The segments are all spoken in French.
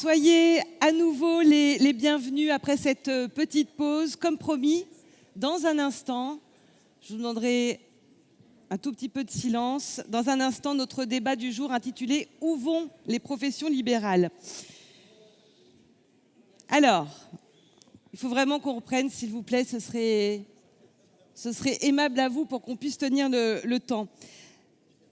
Soyez à nouveau les bienvenus après cette petite pause. Comme promis, dans un instant, je vous demanderai un tout petit peu de silence. Dans un instant, notre débat du jour intitulé « Où vont les professions libérales ?» Alors, il faut vraiment qu'on reprenne, s'il vous plaît, ce serait aimable à vous pour qu'on puisse tenir le temps.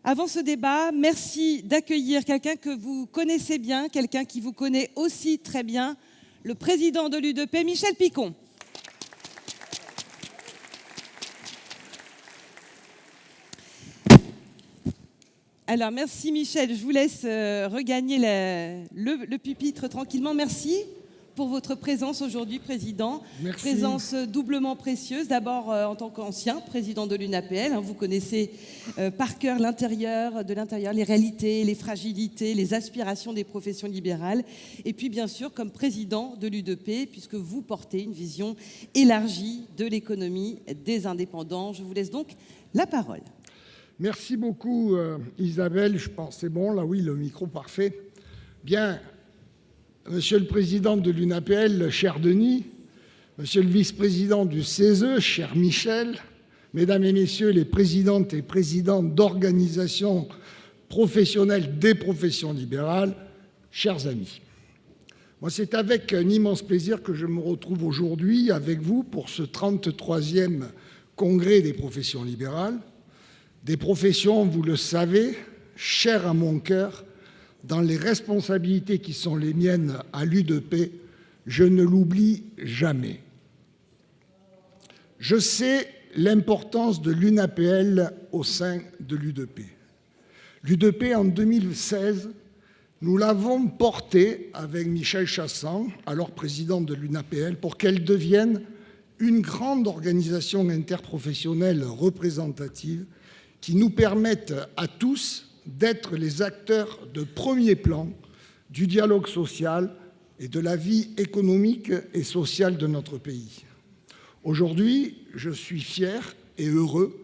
Avant ce débat, merci d'accueillir quelqu'un que vous connaissez bien, quelqu'un qui vous connaît aussi très bien, le président de l'U2P, Michel Picon. Alors, merci Michel, je vous laisse regagner le pupitre tranquillement. Merci pour votre présence aujourd'hui, Président. Merci. Présence doublement précieuse. D'abord, en tant qu'ancien président de l'UNAPL, vous connaissez par cœur de l'intérieur, les réalités, les fragilités, les aspirations des professions libérales. Et puis, bien sûr, comme président de l'U2P, puisque vous portez une vision élargie de l'économie des indépendants. Je vous laisse donc la parole. Merci beaucoup, Isabelle. Je pense c'est bon, là oui, le micro parfait. Bien. Monsieur le président de l'UNAPL, cher Denis, monsieur le vice-président du CESE, cher Michel, mesdames et messieurs les présidentes et présidents d'organisations professionnelles des professions libérales, chers amis. Moi, c'est avec un immense plaisir que je me retrouve aujourd'hui avec vous pour ce 33e congrès des professions libérales. Des professions, vous le savez, chères à mon cœur. Dans les responsabilités qui sont les miennes à l'U2P, je ne l'oublie jamais. Je sais l'importance de l'UNAPL au sein de l'U2P. L'U2P, en 2016, nous l'avons portée avec Michel Chassan, alors président de l'UNAPL, pour qu'elle devienne une grande organisation interprofessionnelle représentative qui nous permette à tous d'être les acteurs de premier plan du dialogue social et de la vie économique et sociale de notre pays. Aujourd'hui, je suis fier et heureux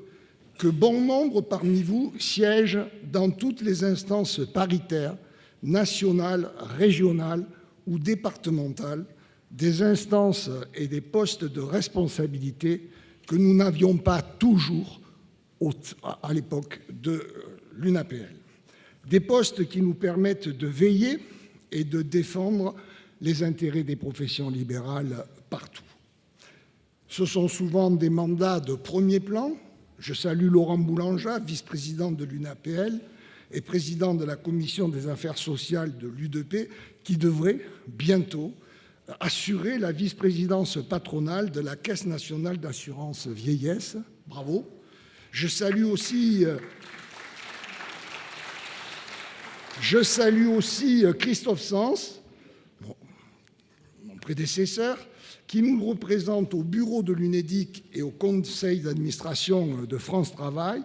que bon nombre parmi vous siègent dans toutes les instances paritaires, nationales, régionales ou départementales, des instances et des postes de responsabilité que nous n'avions pas toujours à l'époque de l'UNAPL. Des postes qui nous permettent de veiller et de défendre les intérêts des professions libérales partout. Ce sont souvent des mandats de premier plan. Je salue Laurent Boulanja, vice-président de l'UNAPL et président de la commission des affaires sociales de l'U2P, qui devrait bientôt assurer la vice-présidence patronale de la Caisse nationale d'assurance vieillesse. Bravo. Je salue aussi Christophe Sens, mon prédécesseur, qui nous représente au bureau de l'UNEDIC et au conseil d'administration de France Travail.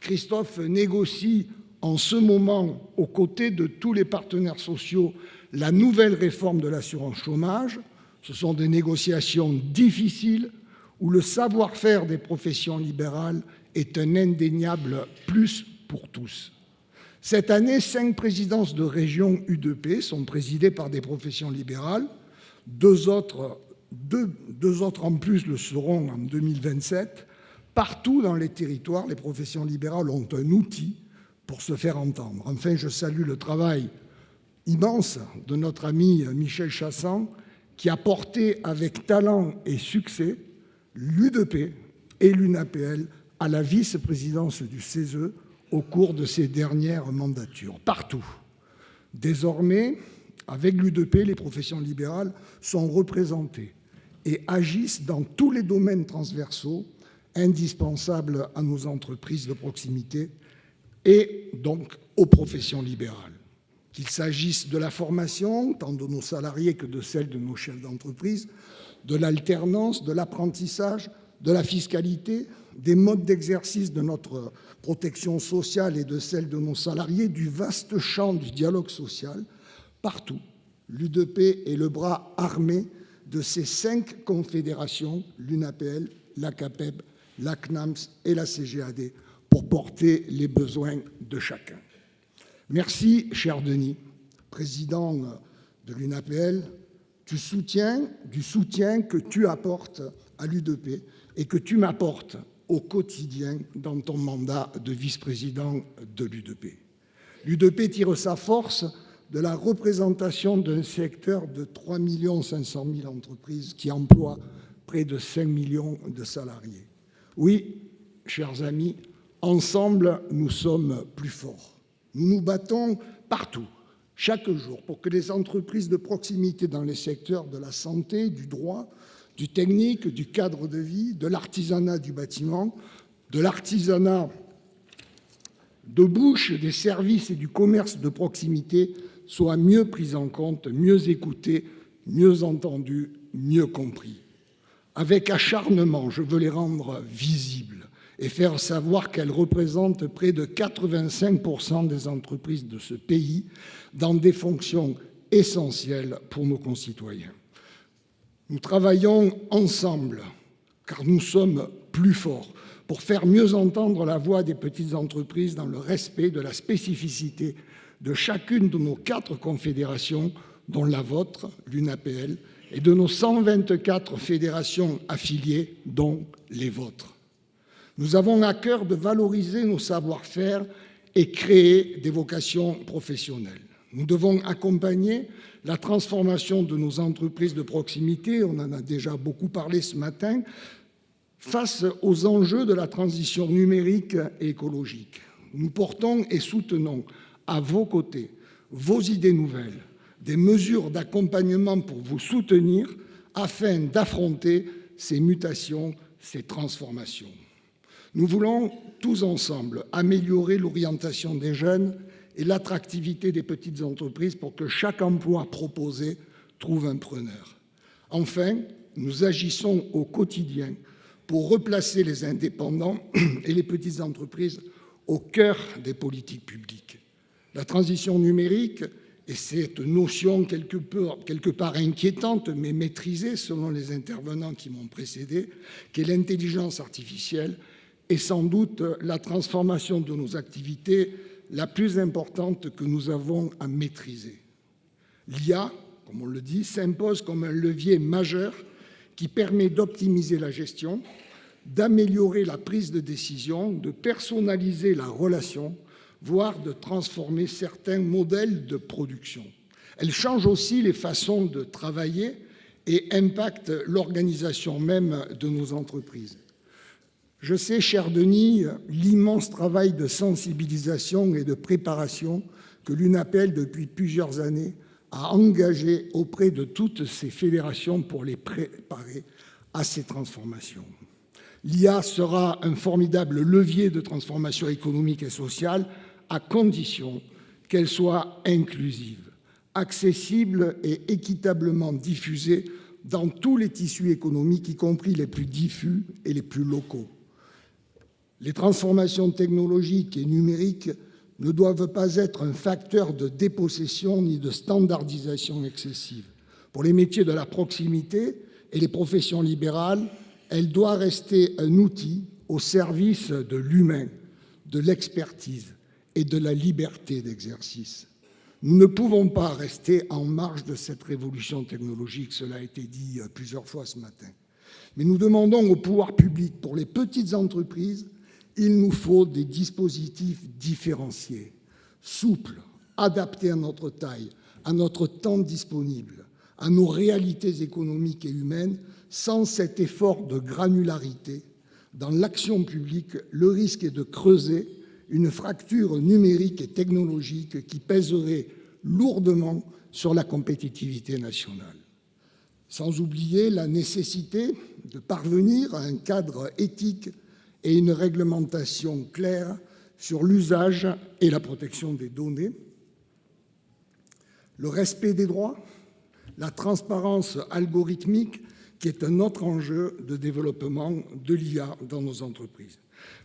Christophe négocie en ce moment, aux côtés de tous les partenaires sociaux, la nouvelle réforme de l'assurance chômage. Ce sont des négociations difficiles où le savoir-faire des professions libérales est un indéniable plus pour tous. Cette année, 5 présidences de régions U2P sont présidées par des professions libérales. Deux autres en plus le seront en 2027. Partout dans les territoires, les professions libérales ont un outil pour se faire entendre. Enfin, je salue le travail immense de notre ami Michel Chassan, qui a porté avec talent et succès l'U2P et l'UNAPL à la vice-présidence du CESE au cours de ces dernières mandatures, partout. Désormais, avec l'U2P, les professions libérales sont représentées et agissent dans tous les domaines transversaux indispensables à nos entreprises de proximité et donc aux professions libérales. Qu'il s'agisse de la formation, tant de nos salariés que de celle de nos chefs d'entreprise, de l'alternance, de l'apprentissage, de la fiscalité, des modes d'exercice de notre protection sociale et de celle de nos salariés, du vaste champ du dialogue social, partout, l'U2P est le bras armé de ces 5 confédérations, l'UNAPL, la CAPEB, la CNAMS et la CGAD, pour porter les besoins de chacun. Merci, cher Denis, président de l'UNAPL, du soutien que tu apportes à l'U2P et que tu m'apportes au quotidien dans ton mandat de vice-président de l'U2P. L'U2P tire sa force de la représentation d'un secteur de 3 500 000 entreprises qui emploient près de 5 millions de salariés. Oui, chers amis, ensemble, nous sommes plus forts. Nous nous battons partout, chaque jour, pour que les entreprises de proximité dans les secteurs de la santé, du droit, du technique, du cadre de vie, de l'artisanat du bâtiment, de l'artisanat de bouche, des services et du commerce de proximité soient mieux prises en compte, mieux écoutées, mieux entendues, mieux compris. Avec acharnement, je veux les rendre visibles et faire savoir qu'elles représentent près de 85% des entreprises de ce pays dans des fonctions essentielles pour nos concitoyens. Nous travaillons ensemble, car nous sommes plus forts, pour faire mieux entendre la voix des petites entreprises dans le respect de la spécificité de chacune de nos 4 confédérations, dont la vôtre, l'UNAPL, et de nos 124 fédérations affiliées, dont les vôtres. Nous avons à cœur de valoriser nos savoir-faire et créer des vocations professionnelles. Nous devons accompagner la transformation de nos entreprises de proximité, on en a déjà beaucoup parlé ce matin, face aux enjeux de la transition numérique et écologique. Nous portons et soutenons à vos côtés vos idées nouvelles, des mesures d'accompagnement pour vous soutenir afin d'affronter ces mutations, ces transformations. Nous voulons tous ensemble améliorer l'orientation des jeunes et l'attractivité des petites entreprises pour que chaque emploi proposé trouve un preneur. Enfin, nous agissons au quotidien pour replacer les indépendants et les petites entreprises au cœur des politiques publiques. La transition numérique et cette notion quelque part inquiétante mais maîtrisée selon les intervenants qui m'ont précédé, qu'est l'intelligence artificielle, est sans doute la transformation de nos activités la plus importante que nous avons à maîtriser. L'IA, comme on le dit, s'impose comme un levier majeur qui permet d'optimiser la gestion, d'améliorer la prise de décision, de personnaliser la relation, voire de transformer certains modèles de production. Elle change aussi les façons de travailler et impacte l'organisation même de nos entreprises. Je sais, cher Denis, l'immense travail de sensibilisation et de préparation que l'UNAPL, depuis plusieurs années, a engagé auprès de toutes ces fédérations pour les préparer à ces transformations. L'IA sera un formidable levier de transformation économique et sociale à condition qu'elle soit inclusive, accessible et équitablement diffusée dans tous les tissus économiques, y compris les plus diffus et les plus locaux. Les transformations technologiques et numériques ne doivent pas être un facteur de dépossession ni de standardisation excessive. Pour les métiers de la proximité et les professions libérales, elle doit rester un outil au service de l'humain, de l'expertise et de la liberté d'exercice. Nous ne pouvons pas rester en marge de cette révolution technologique, cela a été dit plusieurs fois ce matin. Mais nous demandons au pouvoir public, pour les petites entreprises, il nous faut des dispositifs différenciés, souples, adaptés à notre taille, à notre temps disponible, à nos réalités économiques et humaines. Sans cet effort de granularité dans l'action publique, le risque est de creuser une fracture numérique et technologique qui pèserait lourdement sur la compétitivité nationale. Sans oublier la nécessité de parvenir à un cadre éthique et une réglementation claire sur l'usage et la protection des données, le respect des droits, la transparence algorithmique, qui est un autre enjeu de développement de l'IA dans nos entreprises.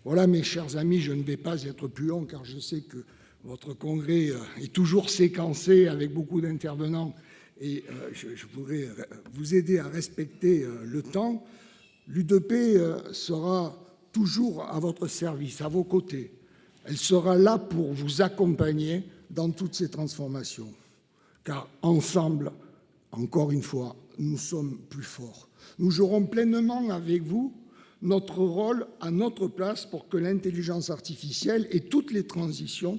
Voilà, mes chers amis, je ne vais pas être plus long car je sais que votre congrès est toujours séquencé avec beaucoup d'intervenants et je voudrais vous aider à respecter le temps. L'U2P sera toujours à votre service, à vos côtés. Elle sera là pour vous accompagner dans toutes ces transformations. car ensemble, encore une fois, nous sommes plus forts. Nous jouerons pleinement avec vous notre rôle à notre place pour que l'intelligence artificielle et toutes les transitions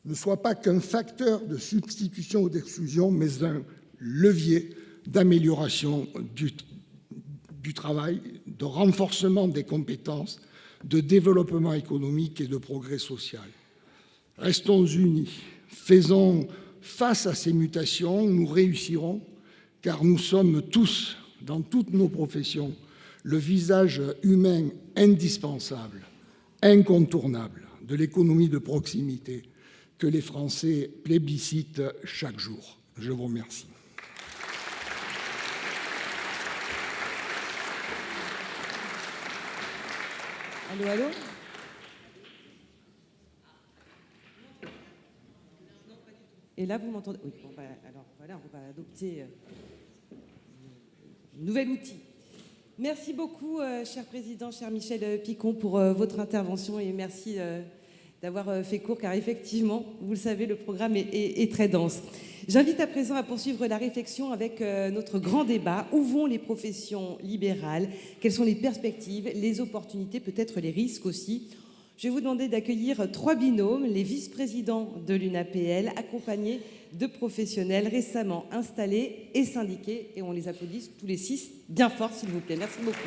ne soient pas qu'un facteur de substitution ou d'exclusion, mais un levier d'amélioration du travail, de renforcement des compétences, de développement économique et de progrès social. Restons unis, faisons face à ces mutations, nous réussirons, car nous sommes tous, dans toutes nos professions, le visage humain indispensable, incontournable de l'économie de proximité que les Français plébiscitent chaque jour. Je vous remercie. Allô, allô ? Et là, vous m'entendez ? Oui, bon, alors voilà, on va adopter un nouvel outil. Merci beaucoup, cher Président, cher Michel Picon, pour votre intervention et merci d'avoir fait court, car effectivement, vous le savez, le programme est très dense. J'invite à présent à poursuivre la réflexion avec notre grand débat. Où vont les professions libérales ? Quelles sont les perspectives, les opportunités, peut-être les risques aussi ? Je vais vous demander d'accueillir 3 binômes, les vice-présidents de l'UNAPL, accompagnés de professionnels récemment installés et syndiqués. Et on les applaudit tous les 6 bien fort, s'il vous plaît. Merci beaucoup.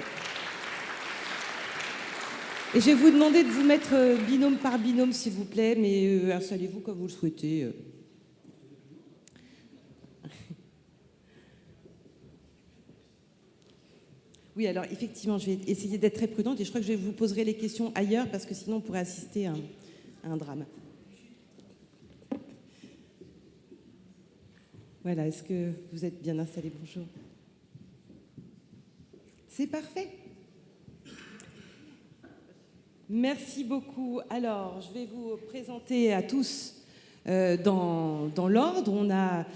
Et je vais vous demander de vous mettre binôme par binôme, s'il vous plaît, mais installez-vous comme vous le souhaitez. Oui, alors effectivement, je vais essayer d'être très prudente et je crois que je vous poserai les questions ailleurs parce que sinon on pourrait assister à un drame. Voilà, est-ce que vous êtes bien installés? Bonjour. C'est parfait. Merci beaucoup. Alors, je vais vous présenter à tous dans l'ordre. On a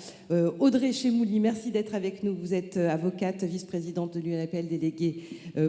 Audrey Chemouli, merci d'être avec nous. Vous êtes avocate, vice-présidente de l'UNAPL déléguée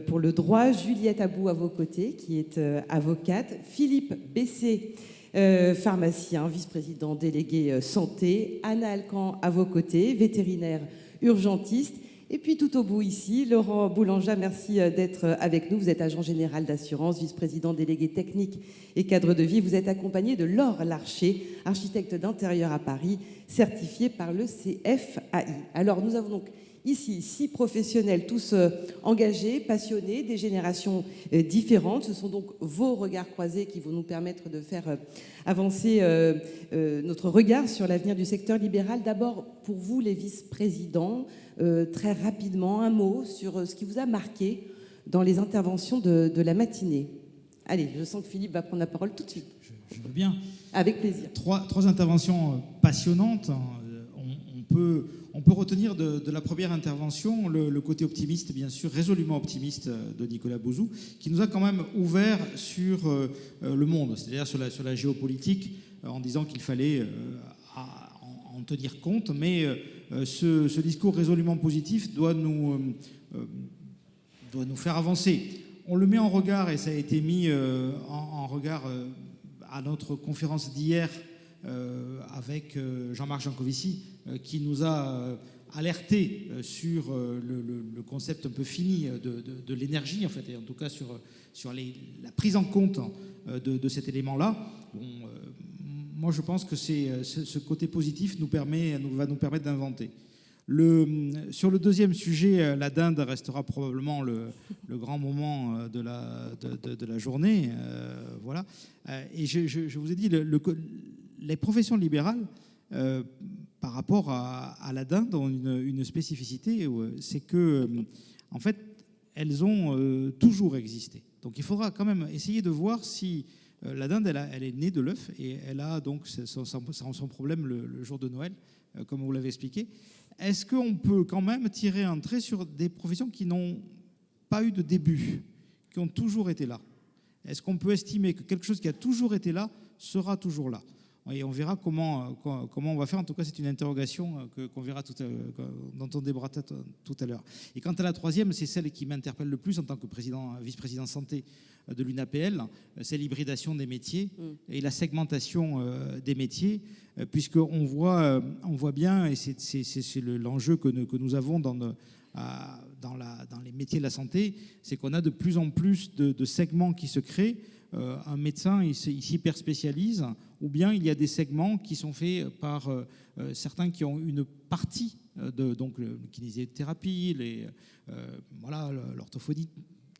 pour le droit. Juliette Abou à vos côtés, qui est avocate. Philippe Bessé, pharmacien, vice-président délégué santé. Anna Alcan à vos côtés, vétérinaire urgentiste. Et puis tout au bout ici, Laurent Boulanger, merci d'être avec nous. Vous êtes agent général d'assurance, vice-président délégué technique et cadre de vie. Vous êtes accompagné de Laure Larcher, architecte d'intérieur à Paris, certifié par le CFAI. Alors nous avons donc ici 6 professionnels, tous engagés, passionnés, des générations différentes. Ce sont donc vos regards croisés qui vont nous permettre de faire avancer notre regard sur l'avenir du secteur libéral. D'abord, pour vous, les vice-présidents, très rapidement, un mot sur ce qui vous a marqué dans les interventions de la matinée. Allez, je sens que Philippe va prendre la parole tout de suite. Je veux bien. Avec plaisir. Trois interventions passionnantes. On peut retenir de la première intervention le côté optimiste, bien sûr, résolument optimiste de Nicolas Bouzou, qui nous a quand même ouvert sur le monde, c'est-à-dire sur la géopolitique, en disant qu'il fallait en tenir compte, mais ce discours résolument positif doit nous faire avancer. On le met en regard, et ça a été mis en regard à notre conférence d'hier avec Jean-Marc Jancovici, qui nous a alerté sur le concept un peu fini de l'énergie, en fait, et en tout cas sur la prise en compte de cet élément-là. Bon, moi, je pense que ce côté positif va nous permettre d'inventer. Sur le deuxième sujet, la dinde restera probablement le grand moment de la journée. Voilà. Et je vous ai dit, les professions libérales, par rapport à la dinde, ont une spécificité, c'est que, en fait, elles ont toujours existé. Donc il faudra quand même essayer de voir si la dinde, elle est née de l'œuf et elle a donc son problème le jour de Noël, comme vous l'avez expliqué. Est-ce qu'on peut quand même tirer un trait sur des professions qui n'ont pas eu de début, qui ont toujours été là? Est-ce qu'on peut estimer que quelque chose qui a toujours été là sera toujours là? Et on verra comment on va faire. En tout cas, c'est une interrogation qu'on verra dont on débattra tout à l'heure. Et quant à la troisième, c'est celle qui m'interpelle le plus en tant que vice-président santé de l'UNAPL, c'est l'hybridation des métiers et la segmentation des métiers, puisqu'on voit bien, et c'est l'enjeu que nous avons dans les métiers de la santé, c'est qu'on a de plus en plus de segments qui se créent. Un médecin, il s'hyper spécialise, ou bien il y a des segments qui sont faits par certains qui ont une partie donc la kinésithérapie, l'orthophonie,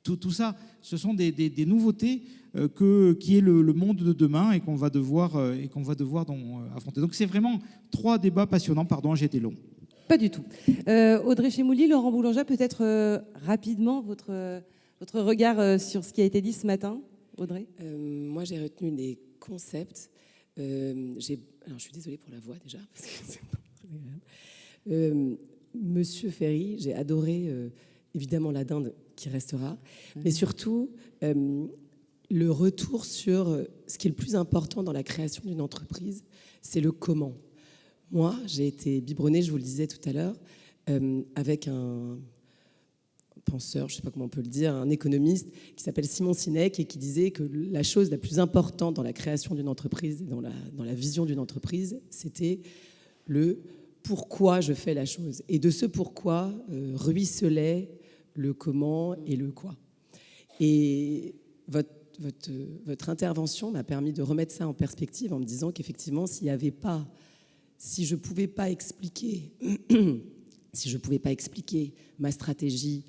tout ça, ce sont des nouveautés qui est le monde de demain et qu'on va devoir affronter. Donc c'est vraiment 3 débats passionnants. Pardon, j'ai été long. Pas du tout. Audrey Chemouli, Laurent Boulanger, peut-être rapidement votre regard sur ce qui a été dit ce matin. Audrey ? Moi, j'ai retenu des concepts. Alors, je suis désolée pour la voix déjà, parce que c'est pas très agréable. Monsieur Ferry, j'ai adoré évidemment la dinde qui restera, mais surtout le retour sur ce qui est le plus important dans la création d'une entreprise, c'est le comment. Moi, j'ai été biberonnée, je vous le disais tout à l'heure, avec un penseur, je ne sais pas comment on peut le dire, un économiste qui s'appelle Simon Sinek et qui disait que la chose la plus importante dans la création d'une entreprise et dans la vision d'une entreprise, c'était le pourquoi je fais la chose. Et de ce pourquoi ruisselait le comment et le quoi. Et votre intervention m'a permis de remettre ça en perspective en me disant qu'effectivement, si je ne pouvais pas expliquer ma stratégie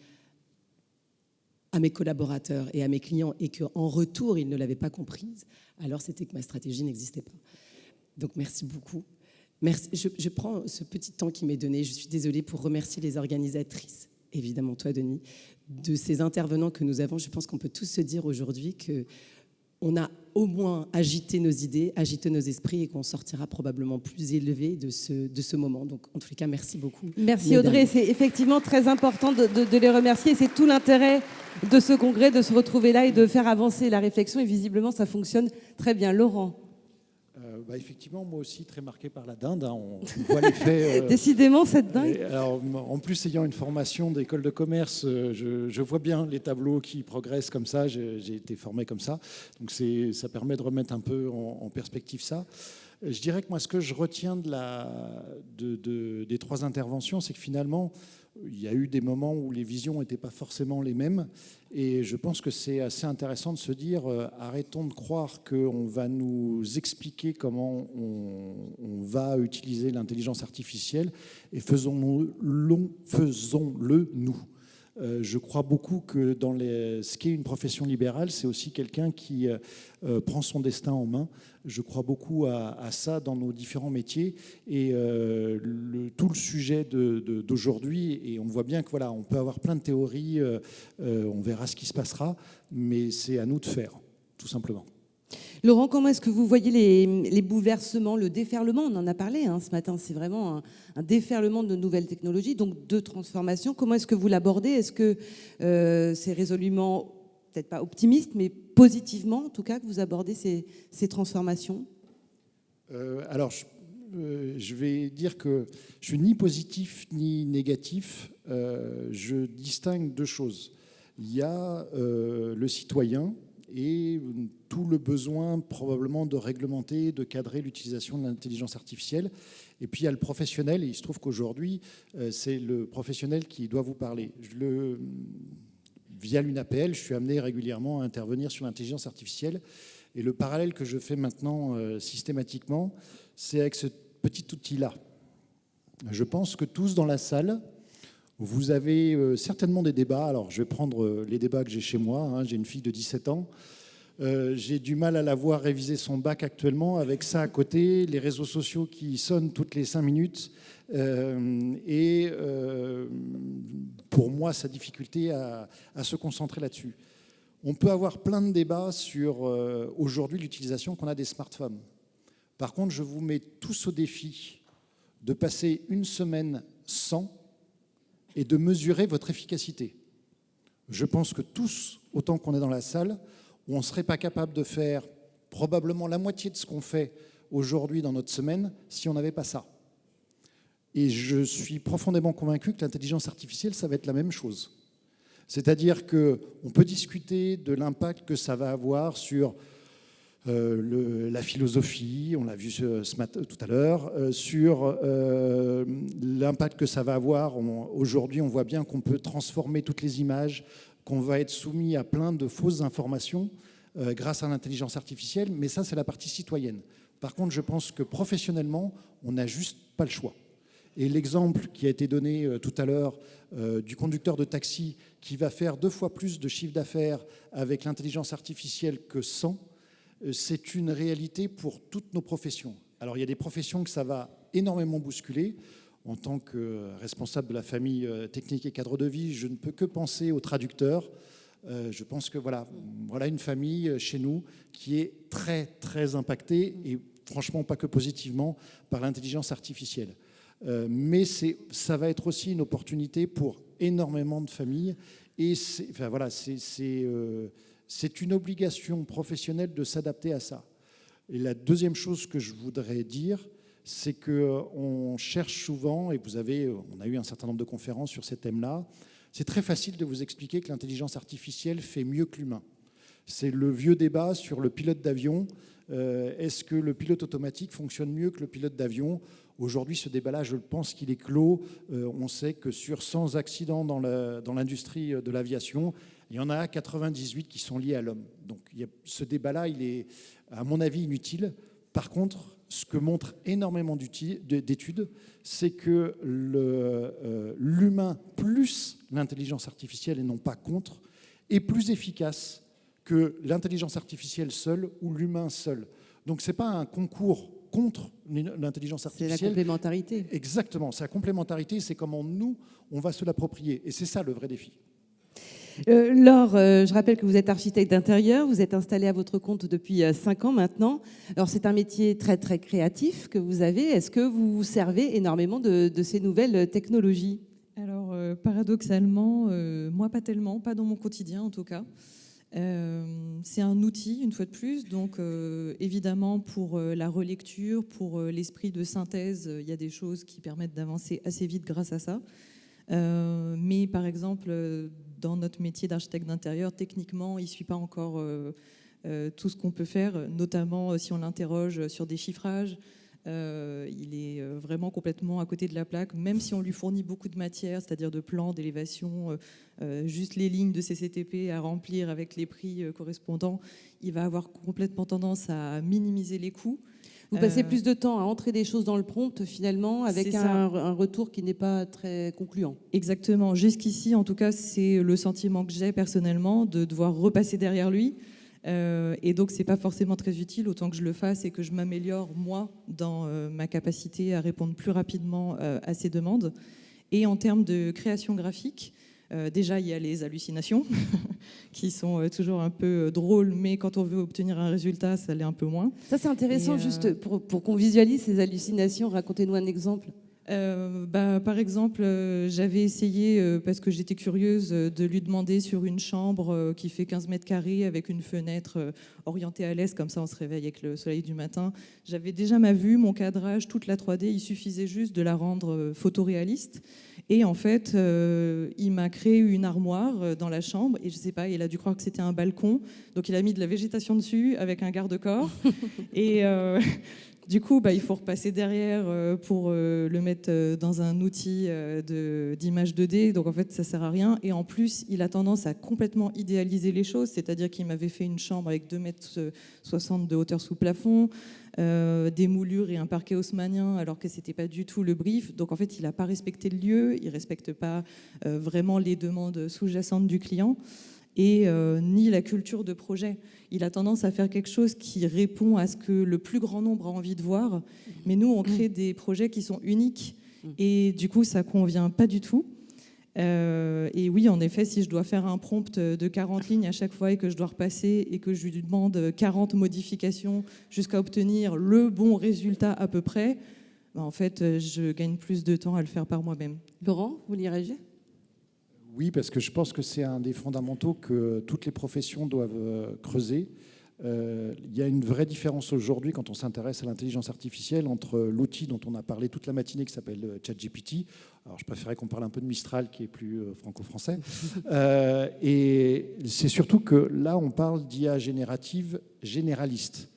à mes collaborateurs et à mes clients et qu'en retour, ils ne l'avaient pas comprise, alors c'était que ma stratégie n'existait pas. Donc, merci beaucoup. Merci. Je prends ce petit temps qui m'est donné. Je suis désolée pour remercier les organisatrices, évidemment toi, Denis, de ces intervenants que nous avons. Je pense qu'on peut tous se dire aujourd'hui qu'on a au moins agité nos idées, agité nos esprits et qu'on sortira probablement plus élevé de ce moment. Donc, en tous les cas, merci beaucoup. Merci Audrey. C'est effectivement très important de les remercier. C'est tout l'intérêt de ce congrès, de se retrouver là et de faire avancer la réflexion. Et visiblement, ça fonctionne très bien. Laurent ? Effectivement, moi aussi, très marqué par la dinde. On voit l'effet. Décidément, cette dinde. Alors, en plus, ayant une formation d'école de commerce, je vois bien les tableaux qui progressent comme ça. J'ai été formé comme ça. Donc, ça permet de remettre un peu en perspective ça. Je dirais que moi, ce que je retiens des 3 interventions, c'est que finalement, il y a eu des moments où les visions n'étaient pas forcément les mêmes. Et je pense que c'est assez intéressant de se dire, arrêtons de croire qu'on va nous expliquer comment on va utiliser l'intelligence artificielle et faisons-le nous. Je crois beaucoup que dans ce qu'est une profession libérale, c'est aussi quelqu'un qui prend son destin en main. Je crois beaucoup à ça dans nos différents métiers. Et tout le sujet d'aujourd'hui, et on voit bien que voilà, on peut avoir plein de théories, on verra ce qui se passera, mais c'est à nous de faire, tout simplement. Laurent, comment est-ce que vous voyez les bouleversements, le déferlement ? On en a parlé ce matin, c'est vraiment un déferlement de nouvelles technologies, donc de transformation. Comment est-ce que vous l'abordez ? Est-ce que c'est résolument, peut-être pas optimiste, mais positivement en tout cas, que vous abordez ces transformations ? Alors, je vais dire que je suis ni positif ni négatif. Je distingue 2 choses. Il y a le citoyen et tout le besoin probablement de réglementer, de cadrer l'utilisation de l'intelligence artificielle. Et puis il y a le professionnel, et il se trouve qu'aujourd'hui, c'est le professionnel qui doit vous parler. Via l'UNAPL, je suis amené régulièrement à intervenir sur l'intelligence artificielle. Et le parallèle que je fais maintenant systématiquement, c'est avec ce petit outil-là. Je pense que tous dans la salle, vous avez certainement des débats. Alors, je vais prendre les débats que j'ai chez moi. J'ai une fille de 17 ans. J'ai du mal à la voir réviser son bac actuellement. Avec ça à côté, les réseaux sociaux qui sonnent toutes les 5 minutes. Pour moi, sa difficulté à se concentrer là-dessus. On peut avoir plein de débats sur aujourd'hui l'utilisation qu'on a des smartphones. Par contre, je vous mets tous au défi de passer une semaine sans et de mesurer votre efficacité. Je pense que tous, autant qu'on est dans la salle, on ne serait pas capable de faire probablement la moitié de ce qu'on fait aujourd'hui dans notre semaine si on n'avait pas ça. Et je suis profondément convaincu que l'intelligence artificielle, ça va être la même chose. C'est-à-dire qu'on peut discuter de l'impact que ça va avoir sur la philosophie, on l'a vu tout à l'heure, sur l'impact que ça va avoir. Aujourd'hui, on voit bien qu'on peut transformer toutes les images, qu'on va être soumis à plein de fausses informations grâce à l'intelligence artificielle, mais ça, c'est la partie citoyenne. Par contre, je pense que professionnellement, on n'a juste pas le choix. Et l'exemple qui a été donné tout à l'heure du conducteur de taxi qui va faire 2 fois plus de chiffre d'affaires avec l'intelligence artificielle que sans, c'est une réalité pour toutes nos professions. Alors il y a des professions que ça va énormément bousculer. En tant que responsable de la famille technique et cadre de vie, je ne peux que penser aux traducteurs. Je pense que voilà une famille chez nous qui est très, très impactée, et franchement pas que positivement, par l'intelligence artificielle. Mais ça va être aussi une opportunité pour énormément de familles. Et c'est une obligation professionnelle de s'adapter à ça. Et la deuxième chose que je voudrais dire, c'est qu'on cherche souvent, et on a eu un certain nombre de conférences sur ces thèmes-là, c'est très facile de vous expliquer que l'intelligence artificielle fait mieux que l'humain. C'est le vieux débat sur le pilote d'avion. Est-ce que le pilote automatique fonctionne mieux que le pilote d'avion ? Aujourd'hui, ce débat-là, je pense qu'il est clos. On sait que sur 100 accidents dans l'industrie de l'aviation, il y en a 98 qui sont liés à l'homme. Donc ce débat-là, il est, à mon avis, inutile. Par contre, ce que montrent énormément d'études, c'est que l'humain plus l'intelligence artificielle, et non pas contre, est plus efficace que l'intelligence artificielle seule ou l'humain seul. Donc ce n'est pas un concours contre l'intelligence artificielle. C'est la complémentarité. Exactement, c'est la complémentarité, c'est comment nous, on va se l'approprier. Et c'est ça le vrai défi. Laure, je rappelle que vous êtes architecte d'intérieur, vous êtes installée à votre compte depuis 5 ans maintenant. Alors c'est un métier très très créatif que vous avez. Est-ce que vous vous servez énormément de ces nouvelles technologies ? Alors paradoxalement, moi pas tellement, pas dans mon quotidien en tout cas. C'est un outil, une fois de plus, donc évidemment pour la relecture, pour l'esprit de synthèse, il y a des choses qui permettent d'avancer assez vite grâce à ça. Mais par exemple, dans notre métier d'architecte d'intérieur, techniquement, il ne suit pas encore tout ce qu'on peut faire, notamment si on l'interroge sur des chiffrages. Il est vraiment complètement à côté de la plaque, même si on lui fournit beaucoup de matière, c'est-à-dire de plans, d'élévation, juste les lignes de CCTP à remplir avec les prix correspondants, il va avoir complètement tendance à minimiser les coûts. Vous passez plus de temps à entrer des choses dans le prompt finalement, avec un retour qui n'est pas très concluant. Exactement. Jusqu'ici, en tout cas, c'est le sentiment que j'ai personnellement de devoir repasser derrière lui. Et donc, c'est pas forcément très utile, autant que je le fasse et que je m'améliore, moi, dans ma capacité à répondre plus rapidement à ces demandes. Et en termes de création graphique, déjà, il y a les hallucinations qui sont toujours un peu drôles, mais quand on veut obtenir un résultat, ça l'est un peu moins. Ça, c'est intéressant, juste pour qu'on visualise ces hallucinations. Racontez-nous un exemple. Par exemple, j'avais essayé, parce que j'étais curieuse, de lui demander sur une chambre qui fait 15 mètres carrés avec une fenêtre orientée à l'est, comme ça on se réveille avec le soleil du matin. J'avais déjà ma vue, mon cadrage, toute la 3D, il suffisait juste de la rendre photoréaliste. Et en fait, il m'a créé une armoire dans la chambre, et je sais pas, il a dû croire que c'était un balcon, donc il a mis de la végétation dessus avec un garde-corps. Et du coup, il faut repasser derrière pour le mettre dans un outil d'image 2D. Donc en fait, ça sert à rien. Et en plus, il a tendance à complètement idéaliser les choses. C'est-à-dire qu'il m'avait fait une chambre avec 2,60 m de hauteur sous plafond, des moulures et un parquet haussmannien, alors que c'était pas du tout le brief. Donc en fait, il n'a pas respecté le lieu. Il respecte pas vraiment les demandes sous-jacentes du client. Et ni la culture de projet. Il a tendance à faire quelque chose qui répond à ce que le plus grand nombre a envie de voir, mais nous, on crée des projets qui sont uniques, et du coup, ça ne convient pas du tout. Et oui, en effet, si je dois faire un prompt de 40 lignes à chaque fois et que je dois repasser et que je lui demande 40 modifications jusqu'à obtenir le bon résultat à peu près, en fait, je gagne plus de temps à le faire par moi-même. Laurent, vous voulez réagir ? Oui, parce que je pense que c'est un des fondamentaux que toutes les professions doivent creuser. Il y a une vraie différence aujourd'hui quand on s'intéresse à l'intelligence artificielle entre l'outil dont on a parlé toute la matinée qui s'appelle ChatGPT. Alors je préférais qu'on parle un peu de Mistral qui est plus franco-français. Et c'est surtout que là on parle d'IA générative généraliste.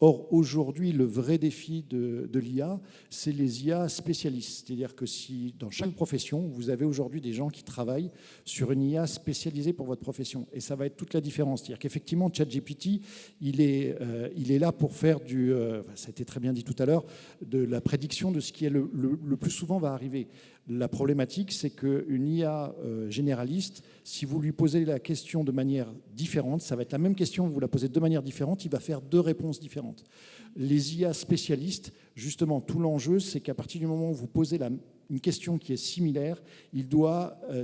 Or, aujourd'hui, le vrai défi de l'IA, c'est les IA spécialistes. C'est-à-dire que si, dans chaque profession, vous avez aujourd'hui des gens qui travaillent sur une IA spécialisée pour votre profession. Et ça va être toute la différence. C'est-à-dire qu'effectivement, ChatGPT, il est là pour faire ça a été très bien dit tout à l'heure, de la prédiction de ce qui est le plus souvent va arriver. La problématique, c'est qu'une IA généraliste, si vous lui posez la question de manière différente, ça va être la même question, vous la posez de manière différente, il va faire 2 réponses différentes. Les IA spécialistes, justement, tout l'enjeu, c'est qu'à partir du moment où vous posez une question qui est similaire,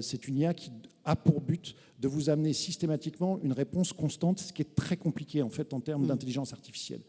c'est une IA qui a pour but de vous amener systématiquement une réponse constante, ce qui est très compliqué en fait en termes d'intelligence artificielle.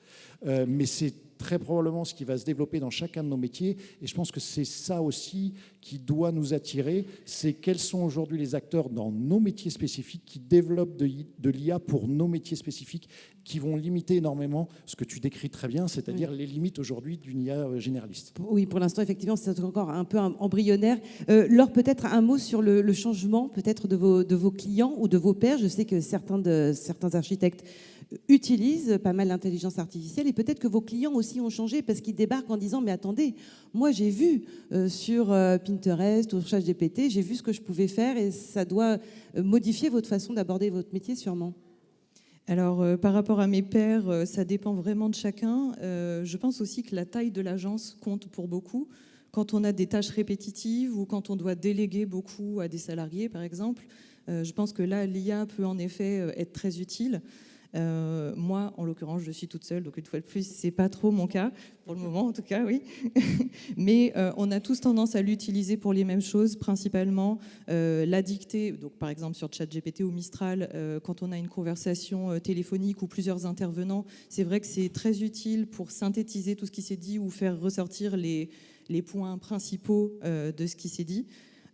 Mais c'est très probablement ce qui va se développer dans chacun de nos métiers. Et je pense que c'est ça aussi qui doit nous attirer. C'est quels sont aujourd'hui les acteurs dans nos métiers spécifiques qui développent de l'IA pour nos métiers spécifiques, qui vont limiter énormément ce que tu décris très bien, c'est-à-dire les limites aujourd'hui d'une IA généraliste. Oui, pour l'instant, effectivement, c'est encore un peu embryonnaire. Laure, peut-être un mot sur le changement peut-être de vos clients ou de vos pairs. Je sais que certains architectes utilisent pas mal l'intelligence artificielle et peut-être que vos clients aussi ont changé parce qu'ils débarquent en disant mais attendez, moi j'ai vu sur Pinterest ou sur ChatGPT, j'ai vu ce que je pouvais faire et ça doit modifier votre façon d'aborder votre métier sûrement. Alors, par rapport à mes pairs, ça dépend vraiment de chacun. Je pense aussi que la taille de l'agence compte pour beaucoup. Quand on a des tâches répétitives ou quand on doit déléguer beaucoup à des salariés, par exemple, je pense que là, l'IA peut en effet être très utile. Moi, en l'occurrence, je suis toute seule, donc une fois de plus, c'est pas trop mon cas, pour le moment en tout cas, oui. Mais on a tous tendance à l'utiliser pour les mêmes choses, principalement la dictée, donc par exemple sur ChatGPT ou Mistral, quand on a une conversation téléphonique ou plusieurs intervenants, c'est vrai que c'est très utile pour synthétiser tout ce qui s'est dit ou faire ressortir les points principaux de ce qui s'est dit.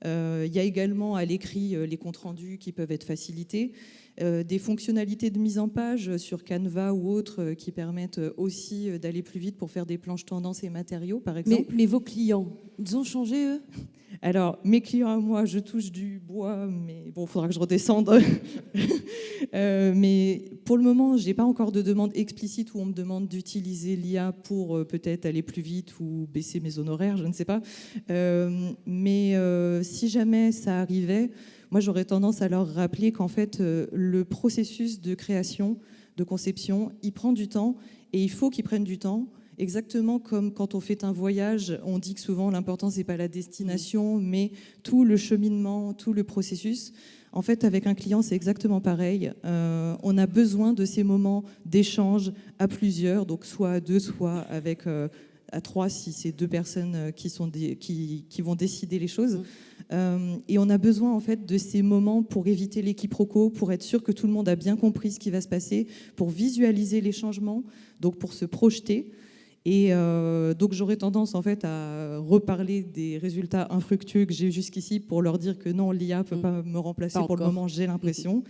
Il y a également à l'écrit les comptes rendus qui peuvent être facilités. Des fonctionnalités de mise en page sur Canva ou autres qui permettent aussi d'aller plus vite pour faire des planches tendances et matériaux, par exemple. Mais vos clients, ils ont changé, eux ? Alors, mes clients à moi, je touche du bois, mais bon, il faudra que je redescende. Mais pour le moment, je n'ai pas encore de demande explicite où on me demande d'utiliser l'IA pour peut-être aller plus vite ou baisser mes honoraires, je ne sais pas. Mais si jamais ça arrivait, moi, j'aurais tendance à leur rappeler qu'en fait, le processus de création, de conception, il prend du temps et il faut qu'il prenne du temps. Exactement comme quand on fait un voyage, on dit que souvent l'important, c'est pas la destination, mais tout le cheminement, tout le processus. En fait, avec un client, c'est exactement pareil. On a besoin de ces moments d'échange à plusieurs, donc soit à 2, soit avec à 3 si c'est 2 personnes qui vont décider les choses. Et on a besoin en fait de ces moments pour éviter les quiproquos, pour être sûr que tout le monde a bien compris ce qui va se passer, pour visualiser les changements, donc pour se projeter. Et donc j'aurais tendance en fait à reparler des résultats infructueux que j'ai jusqu'ici pour leur dire que non, l'IA peut pas me remplacer pour le moment, j'ai l'impression,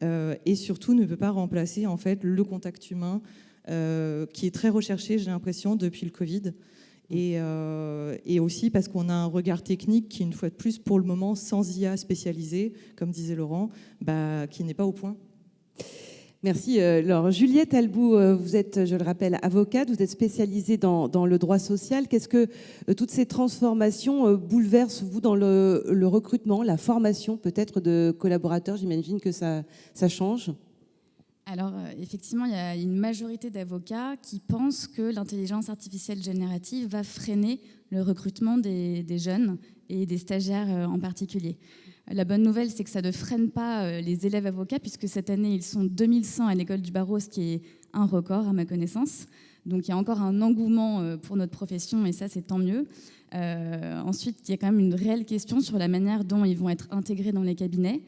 et surtout ne peut pas remplacer en fait le contact humain qui est très recherché, j'ai l'impression, depuis le Covid. Et aussi parce qu'on a un regard technique qui, une fois de plus, pour le moment, sans IA spécialisée, comme disait Laurent, qui n'est pas au point. Merci Laure. Juliette Albou, vous êtes, je le rappelle, avocate, vous êtes spécialisée dans le droit social. Qu'est-ce que toutes ces transformations bouleversent, vous, dans le recrutement, la formation peut-être de collaborateurs? J'imagine que ça change. Alors, effectivement, il y a une majorité d'avocats qui pensent que l'intelligence artificielle générative va freiner le recrutement des jeunes et des stagiaires en particulier. La bonne nouvelle, c'est que ça ne freine pas les élèves avocats, puisque cette année, ils sont 2100 à l'école du barreau, ce qui est un record à ma connaissance. Donc, il y a encore un engouement pour notre profession, et ça, c'est tant mieux. Ensuite, il y a quand même une réelle question sur la manière dont ils vont être intégrés dans les cabinets.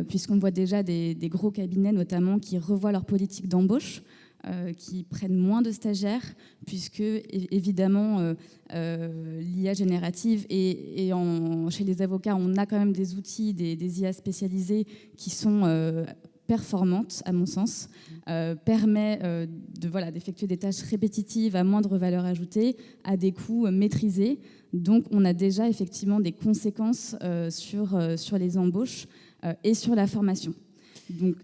Puisqu'on voit déjà des gros cabinets notamment qui revoient leur politique d'embauche, qui prennent moins de stagiaires, puisque évidemment l'IA générative et chez les avocats on a quand même des outils, des IA spécialisés qui sont performante, à mon sens, permet d'effectuer des tâches répétitives à moindre valeur ajoutée, à des coûts maîtrisés. Donc, on a déjà effectivement des conséquences sur les embauches et sur la formation.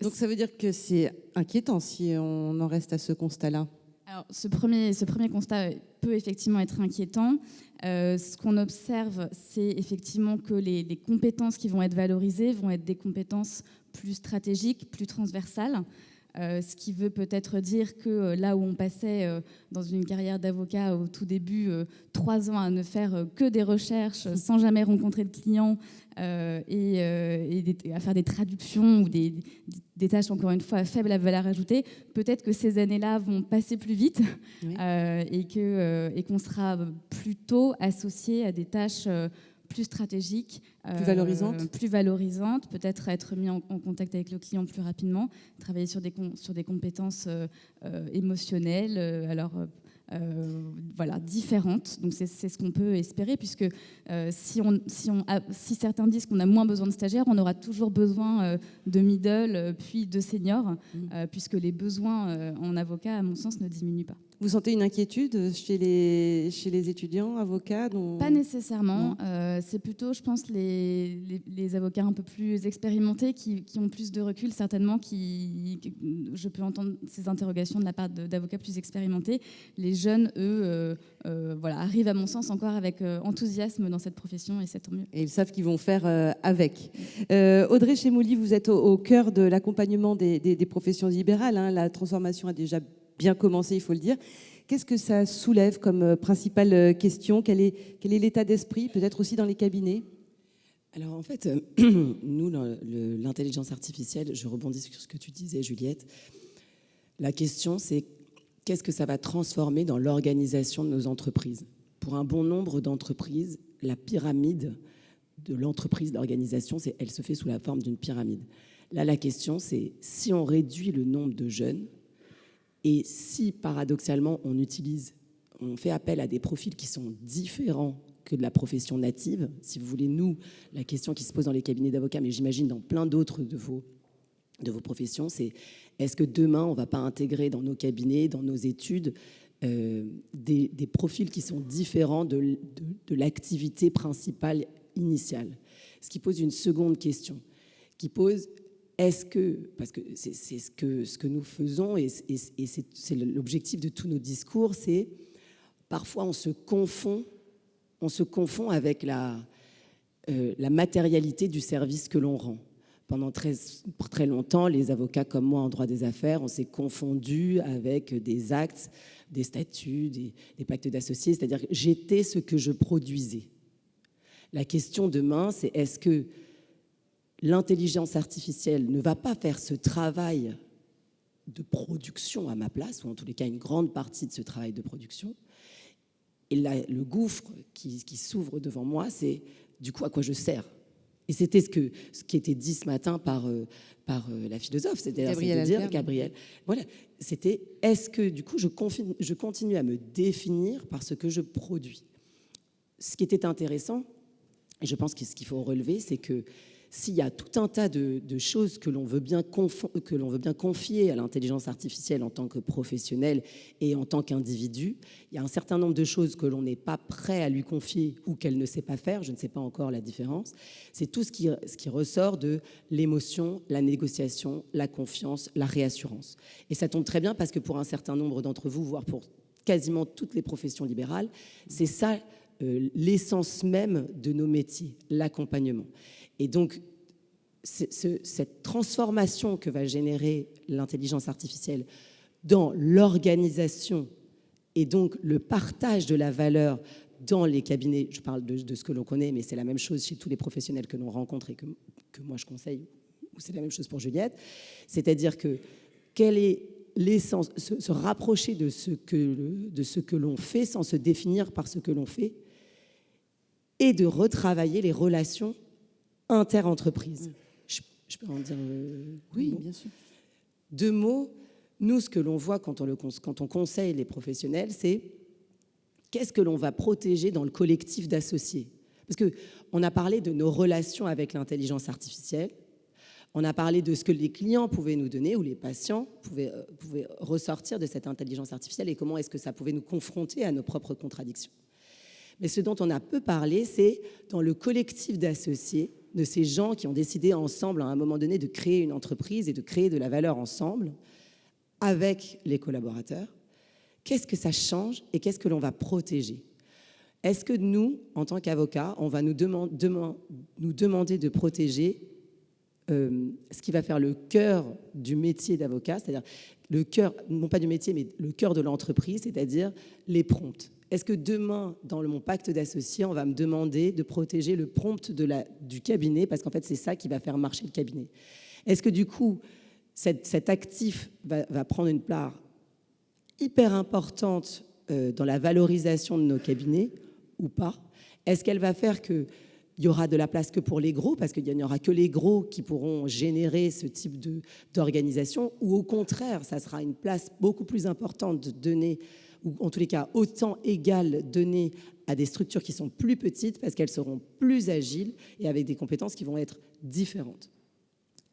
Donc ça veut dire que c'est inquiétant si on en reste à ce constat-là. Alors, ce premier constat peut effectivement être inquiétant. Ce qu'on observe, c'est effectivement que les compétences qui vont être valorisées vont être des compétences plus stratégiques, plus transversales. Ce qui veut peut-être dire que là où on passait dans une carrière d'avocat au tout début 3 ans à ne faire que des recherches sans jamais rencontrer de clients et à faire des traductions ou des tâches encore une fois à faible valeur ajoutée, peut-être que ces années-là vont passer plus vite et qu'on sera plutôt associé à des tâches plus stratégiques, plus valorisantes, peut-être être mis en contact avec le client plus rapidement, travailler sur des compétences émotionnelles, différentes. Donc c'est ce qu'on peut espérer, puisque si certains disent qu'on a moins besoin de stagiaires, on aura toujours besoin de middle, puis de seniors, puisque les besoins en avocat, à mon sens, ne diminuent pas. Vous sentez une inquiétude chez les étudiants avocats Pas nécessairement. C'est plutôt, je pense, les avocats un peu plus expérimentés qui ont plus de recul, certainement. Je peux entendre ces interrogations de la part d'avocats plus expérimentés. Les jeunes, eux, arrivent, à mon sens, encore avec enthousiasme dans cette profession, et c'est tant mieux. Et ils savent qu'ils vont faire avec. Audrey Chemouli, vous êtes au cœur de l'accompagnement des professions libérales. La transformation a déjà bien commencé, il faut le dire. Qu'est-ce que ça soulève comme principale question ? Quel est l'état d'esprit, peut-être aussi dans les cabinets ? Alors en fait, nous, l'intelligence artificielle, je rebondis sur ce que tu disais, Juliette, la question c'est qu'est-ce que ça va transformer dans l'organisation de nos entreprises ? Pour un bon nombre d'entreprises, la pyramide de l'entreprise, d'organisation, elle se fait sous la forme d'une pyramide. Là, la question c'est si on réduit le nombre de jeunes, et si, paradoxalement, on fait appel à des profils qui sont différents que de la profession native, si vous voulez, nous, la question qui se pose dans les cabinets d'avocats, mais j'imagine dans plein d'autres de vos professions, c'est est-ce que demain, on ne va pas intégrer dans nos cabinets, dans nos études, des profils qui sont différents de l'activité principale initiale ? Ce qui pose une seconde question, qui pose... Est-ce que, parce que c'est ce que nous faisons et c'est l'objectif de tous nos discours, c'est parfois on se confond avec la matérialité du service que l'on rend. Pendant très longtemps, les avocats comme moi en droit des affaires, on s'est confondus avec des actes, des statuts, des pactes d'associés, c'est-à-dire que j'étais ce que je produisais. La question demain, c'est est-ce que l'intelligence artificielle ne va pas faire ce travail de production à ma place, ou en tous les cas une grande partie de ce travail de production. Et là, le gouffre qui s'ouvre devant moi, c'est du coup à quoi je sers. Et c'était ce qui était dit ce matin par la philosophe, c'est-à-dire de dire Gabrielle. Voilà, c'était est-ce que du coup je continue à me définir par ce que je produis. Ce qui était intéressant, et je pense que ce qu'il faut relever, c'est que s'il y a tout un tas de choses que l'on veut bien confier à l'intelligence artificielle en tant que professionnel et en tant qu'individu, il y a un certain nombre de choses que l'on n'est pas prêt à lui confier ou qu'elle ne sait pas faire, je ne sais pas encore la différence. C'est tout ce qui ressort de l'émotion, la négociation, la confiance, la réassurance. Et ça tombe très bien parce que pour un certain nombre d'entre vous, voire pour quasiment toutes les professions libérales, c'est ça l'essence même de nos métiers, l'accompagnement. Et donc, cette transformation que va générer l'intelligence artificielle dans l'organisation et donc le partage de la valeur dans les cabinets, je parle de ce que l'on connaît, mais c'est la même chose chez tous les professionnels que l'on rencontre et que moi je conseille, ou c'est la même chose pour Juliette, c'est-à-dire que quelle est l'essence, se rapprocher de ce que l'on fait sans se définir par ce que l'on fait et de retravailler les relations inter-entreprises. Je peux en dire oui, bien sûr. 2 mots. Nous, ce que l'on voit quand on conseille les professionnels, c'est qu'est-ce que l'on va protéger dans le collectif d'associés. Parce qu'on a parlé de nos relations avec l'intelligence artificielle. On a parlé de ce que les clients pouvaient nous donner ou les patients pouvaient ressortir de cette intelligence artificielle et comment est-ce que ça pouvait nous confronter à nos propres contradictions. Mais ce dont on a peu parlé, c'est dans le collectif d'associés, de ces gens qui ont décidé ensemble à un moment donné de créer une entreprise et de créer de la valeur ensemble avec les collaborateurs. Qu'est-ce que ça change et qu'est-ce que l'on va protéger? Est-ce que nous, en tant qu'avocats, on va nous demander de protéger ce qui va faire le cœur du métier d'avocat, c'est-à-dire le cœur, non pas du métier, mais le cœur de l'entreprise, c'est-à-dire les prompts? Est-ce que demain, dans mon pacte d'associés, on va me demander de protéger le prompt du cabinet, parce qu'en fait, c'est ça qui va faire marcher le cabinet? Est-ce que du coup, cet actif va prendre une part hyper importante dans la valorisation de nos cabinets ou pas? Est-ce qu'elle va faire qu'il y aura de la place que pour les gros, parce qu'il n'y aura que les gros qui pourront générer ce type d'organisation, ou au contraire, ça sera une place beaucoup plus importante de donner, ou en tous les cas autant égal donné à des structures qui sont plus petites parce qu'elles seront plus agiles et avec des compétences qui vont être différentes.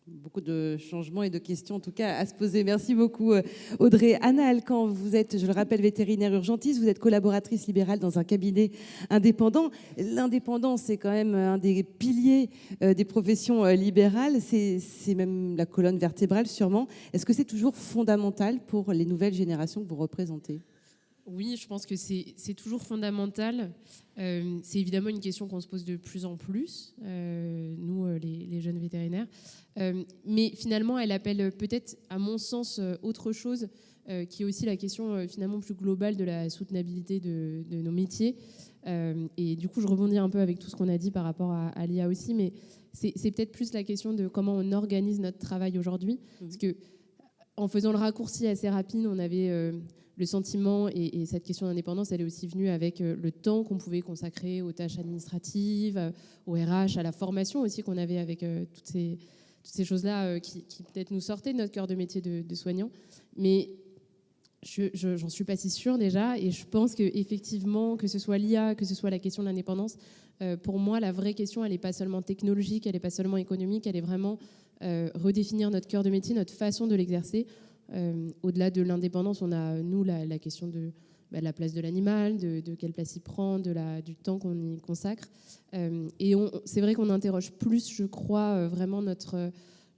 Beaucoup de changements et de questions en tout cas à se poser. Merci beaucoup Audrey. Anna Alcan, vous êtes, je le rappelle, vétérinaire urgentiste, vous êtes collaboratrice libérale dans un cabinet indépendant. L'indépendance, c'est quand même un des piliers des professions libérales, c'est même la colonne vertébrale sûrement. Est-ce que c'est toujours fondamental pour les nouvelles générations que vous représentez ? Oui, je pense que c'est toujours fondamental. C'est évidemment une question qu'on se pose de plus en plus, nous, les jeunes vétérinaires. Mais finalement, elle appelle peut-être, à mon sens, autre chose, qui est aussi la question finalement plus globale de la soutenabilité de nos métiers. Et du coup, je rebondis un peu avec tout ce qu'on a dit par rapport à l'IA aussi, mais c'est peut-être plus la question de comment on organise notre travail aujourd'hui. Parce que, en faisant le raccourci assez rapide, on avait le sentiment, et cette question d'indépendance, elle est aussi venue avec le temps qu'on pouvait consacrer aux tâches administratives, au RH, à la formation aussi qu'on avait avec toutes ces choses-là qui peut-être nous sortaient de notre cœur de métier de soignant. Mais j'en suis pas si sûre déjà, et je pense qu'effectivement, que ce soit l'IA, que ce soit la question de l'indépendance, pour moi, la vraie question, elle n'est pas seulement technologique, elle n'est pas seulement économique, elle est vraiment redéfinir notre cœur de métier, notre façon de l'exercer. Au-delà de l'indépendance, on a, nous, la question de la place de l'animal, de quelle place il prend, du temps qu'on y consacre. Et c'est vrai qu'on interroge plus, je crois, vraiment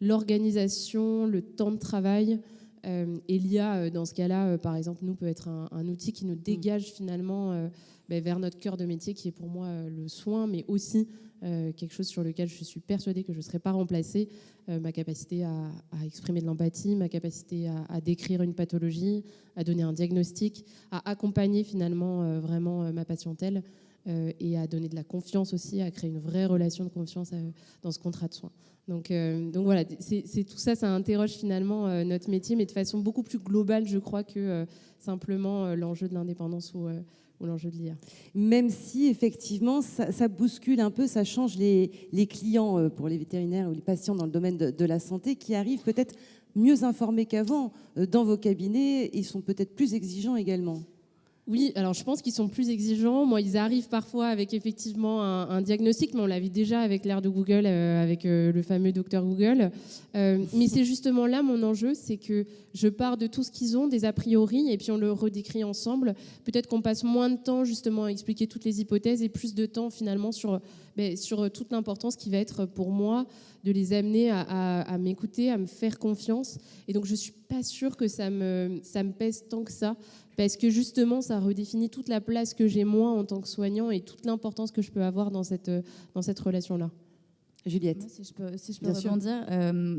l'organisation, le temps de travail. Et l'IA, dans ce cas-là, par exemple, nous, peut être un outil qui nous dégage finalement vers notre cœur de métier, qui est pour moi le soin, mais aussi quelque chose sur lequel je suis persuadée que je ne serai pas remplacée, ma capacité à exprimer de l'empathie, ma capacité à décrire une pathologie, à donner un diagnostic, à accompagner finalement vraiment ma patientèle et à donner de la confiance aussi, à créer une vraie relation de confiance dans ce contrat de soins. Donc voilà, c'est tout ça, ça interroge finalement notre métier, mais de façon beaucoup plus globale, je crois, que simplement l'enjeu de l'indépendance ou l'enjeu de l'IA. Même si, effectivement, ça bouscule un peu, ça change les clients pour les vétérinaires ou les patients dans le domaine de la santé qui arrivent peut-être mieux informés qu'avant dans vos cabinets. Ils sont peut-être plus exigeants également. Oui, alors je pense qu'ils sont plus exigeants. Moi, ils arrivent parfois avec effectivement un diagnostic, mais on l'a vu déjà avec l'ère de Google, avec le fameux docteur Google. Mais c'est justement là mon enjeu, c'est que je pars de tout ce qu'ils ont, des a priori, et puis on le redécrit ensemble. Peut-être qu'on passe moins de temps justement à expliquer toutes les hypothèses et plus de temps finalement sur toute l'importance qui va être pour moi de les amener à m'écouter, à me faire confiance. Et donc je ne suis pas sûre que ça me pèse tant que ça, parce que justement, ça redéfinit toute la place que j'ai moi en tant que soignant et toute l'importance que je peux avoir dans cette relation-là. Juliette. Moi, si je peux rebondir,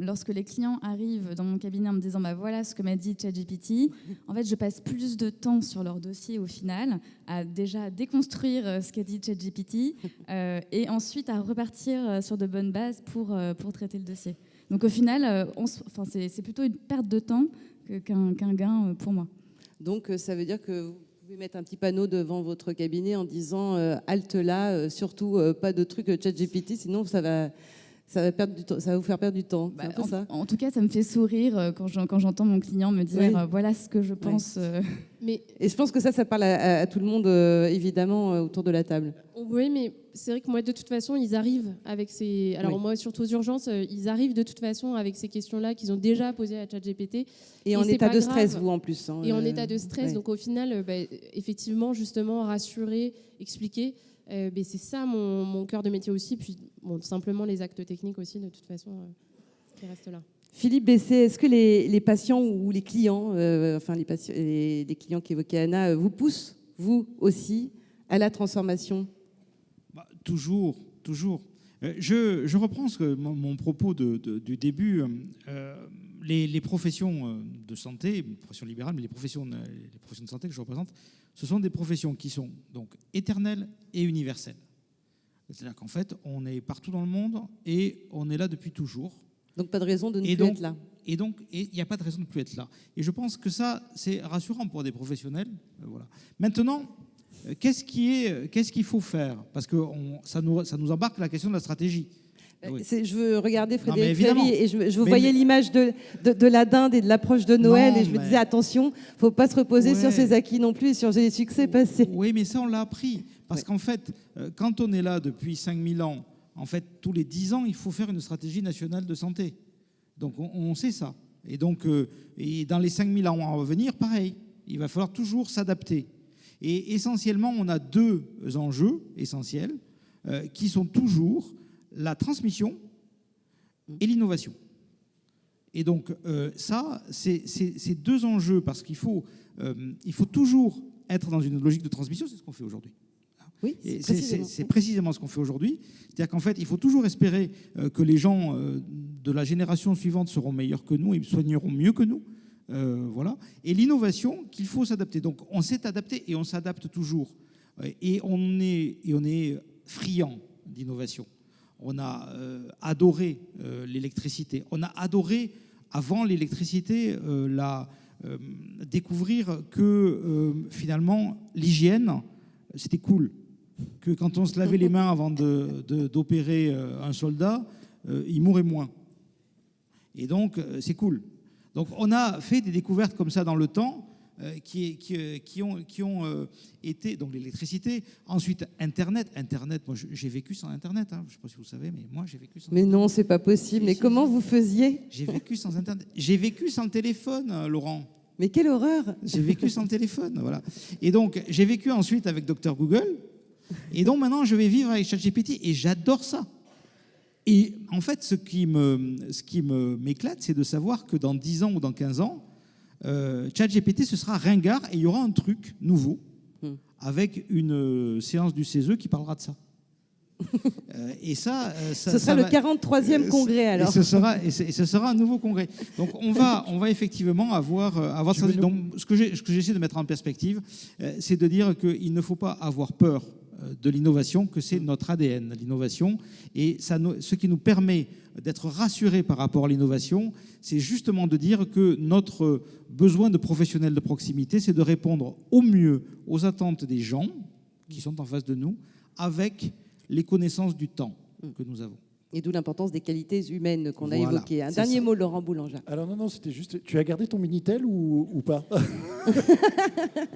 lorsque les clients arrivent dans mon cabinet en me disant voilà ce que m'a dit ChatGPT, en fait, je passe plus de temps sur leur dossier au final à déjà déconstruire ce qu'a dit ChatGPT et ensuite à repartir sur de bonnes bases pour traiter le dossier. Donc au final, c'est plutôt une perte de temps qu'un gain pour moi. Donc ça veut dire que vous pouvez mettre un petit panneau devant votre cabinet en disant halte là, surtout pas de trucs ChatGPT, sinon ça va Ça va vous faire perdre du temps. C'est un peu ça. En tout cas, ça me fait sourire quand j'entends mon client me dire Oui. voilà ce que je pense. Et je pense que ça parle à tout le monde, évidemment, autour de la table. Oui, mais c'est vrai que moi, de toute façon, ils arrivent avec ces... Alors moi, surtout aux urgences, ils arrivent de toute façon avec ces questions-là qu'ils ont déjà posées à ChatGPT. Et en c'est état pas de grave. stress, vous, en plus. Hein, Et en état de stress. ouais. Donc au final, effectivement, justement, rassurer, expliquer, c'est ça mon cœur de métier aussi. Puis simplement les actes techniques aussi, de toute façon, qui restent là. Philippe Bessé, est-ce que les patients ou les clients, les clients qu'évoquait Anna, vous poussent, vous aussi, à la transformation ? Toujours. Je reprends mon propos du début. Les professions de santé, les professions libérales, mais les professions de santé que je représente, ce sont des professions qui sont donc éternelles et universelles. C'est-à-dire qu'en fait, on est partout dans le monde et on est là depuis toujours. Donc pas de raison de ne plus être là. Et donc, il n'y a pas de raison de ne plus être là. Et je pense que ça, c'est rassurant pour des professionnels. Voilà. Maintenant, qu'est-ce qu'il faut faire ? Parce que ça nous embarque la question de la stratégie. Oui. Je veux regarder Frédéric évidemment. Ferry et je voyais l'image de la dinde et de l'approche de Noël et je me disais attention, il ne faut pas se reposer sur ses acquis non plus et sur ses succès passés. Oui, mais ça on l'a appris. Parce qu'en fait, quand on est là depuis 5000 ans, en fait, tous les 10 ans, il faut faire une stratégie nationale de santé. Donc on sait ça. Et donc, et dans les 5000 ans à venir, pareil, il va falloir toujours s'adapter. Et essentiellement, on a deux enjeux essentiels qui sont toujours la transmission et l'innovation. Et donc ça, c'est deux enjeux parce qu'il faut toujours être dans une logique de transmission, c'est ce qu'on fait aujourd'hui. Oui, c'est précisément ce qu'on fait aujourd'hui. C'est-à-dire qu'en fait, il faut toujours espérer que les gens de la génération suivante seront meilleurs que nous et soigneront mieux que nous. Voilà. Et l'innovation, qu'il faut s'adapter. Donc on s'est adapté et on s'adapte toujours. Et on est friand d'innovation. On a adoré l'électricité. On a adoré, avant l'électricité, découvrir que finalement, l'hygiène, c'était cool. Que quand on se lavait les mains avant d'opérer un soldat, il mourait moins. Et donc, c'est cool. Donc, on a fait des découvertes comme ça dans le temps qui ont été, donc l'électricité, ensuite Internet. Internet, moi j'ai vécu sans Internet, hein. Je ne sais pas si vous savez, mais moi j'ai vécu sans Mais Internet. non, c'est pas possible. Mais comment vous faisiez ? J'ai vécu sans Internet. J'ai vécu sans le téléphone, Laurent. Mais quelle horreur ! J'ai vécu sans le téléphone, voilà. Et donc, j'ai vécu ensuite avec Dr Google. Et donc, maintenant, je vais vivre avec ChatGPT et j'adore ça. Et en fait, ce qui m'éclate, c'est de savoir que dans 10 ans ou dans 15 ans, ChatGPT, ce sera ringard et il y aura un truc nouveau avec une séance du CESE qui parlera de ça. Et ça ce sera le 43e congrès alors. Et ce sera un nouveau congrès. Donc on va effectivement avoir ça. Donc ce que j'essaie de mettre en perspective, c'est de dire qu'il ne faut pas avoir peur de l'innovation, que c'est notre ADN, l'innovation. Et ce qui nous permet d'être rassurés par rapport à l'innovation, c'est justement de dire que notre besoin de professionnels de proximité, c'est de répondre au mieux aux attentes des gens qui sont en face de nous, avec les connaissances du temps que nous avons. Et d'où l'importance des qualités humaines qu'on a Voilà, évoquées. Un dernier mot, Laurent Boulanger. Alors non, c'était juste... Tu as gardé ton Minitel ou pas?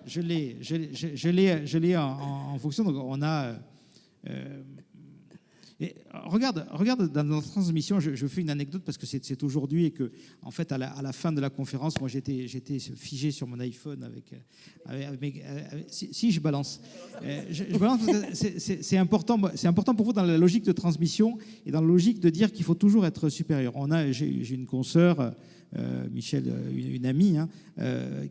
Je l'ai en fonction. Donc on a... regarde dans notre transmission, je fais une anecdote parce que c'est aujourd'hui et que, en fait, à la fin de la conférence, moi j'étais figé sur mon iPhone avec si je balance. Je balance parce que c'est important pour vous dans la logique de transmission et dans la logique de dire qu'il faut toujours être supérieur. J'ai une consoeur, Michel, une amie, hein,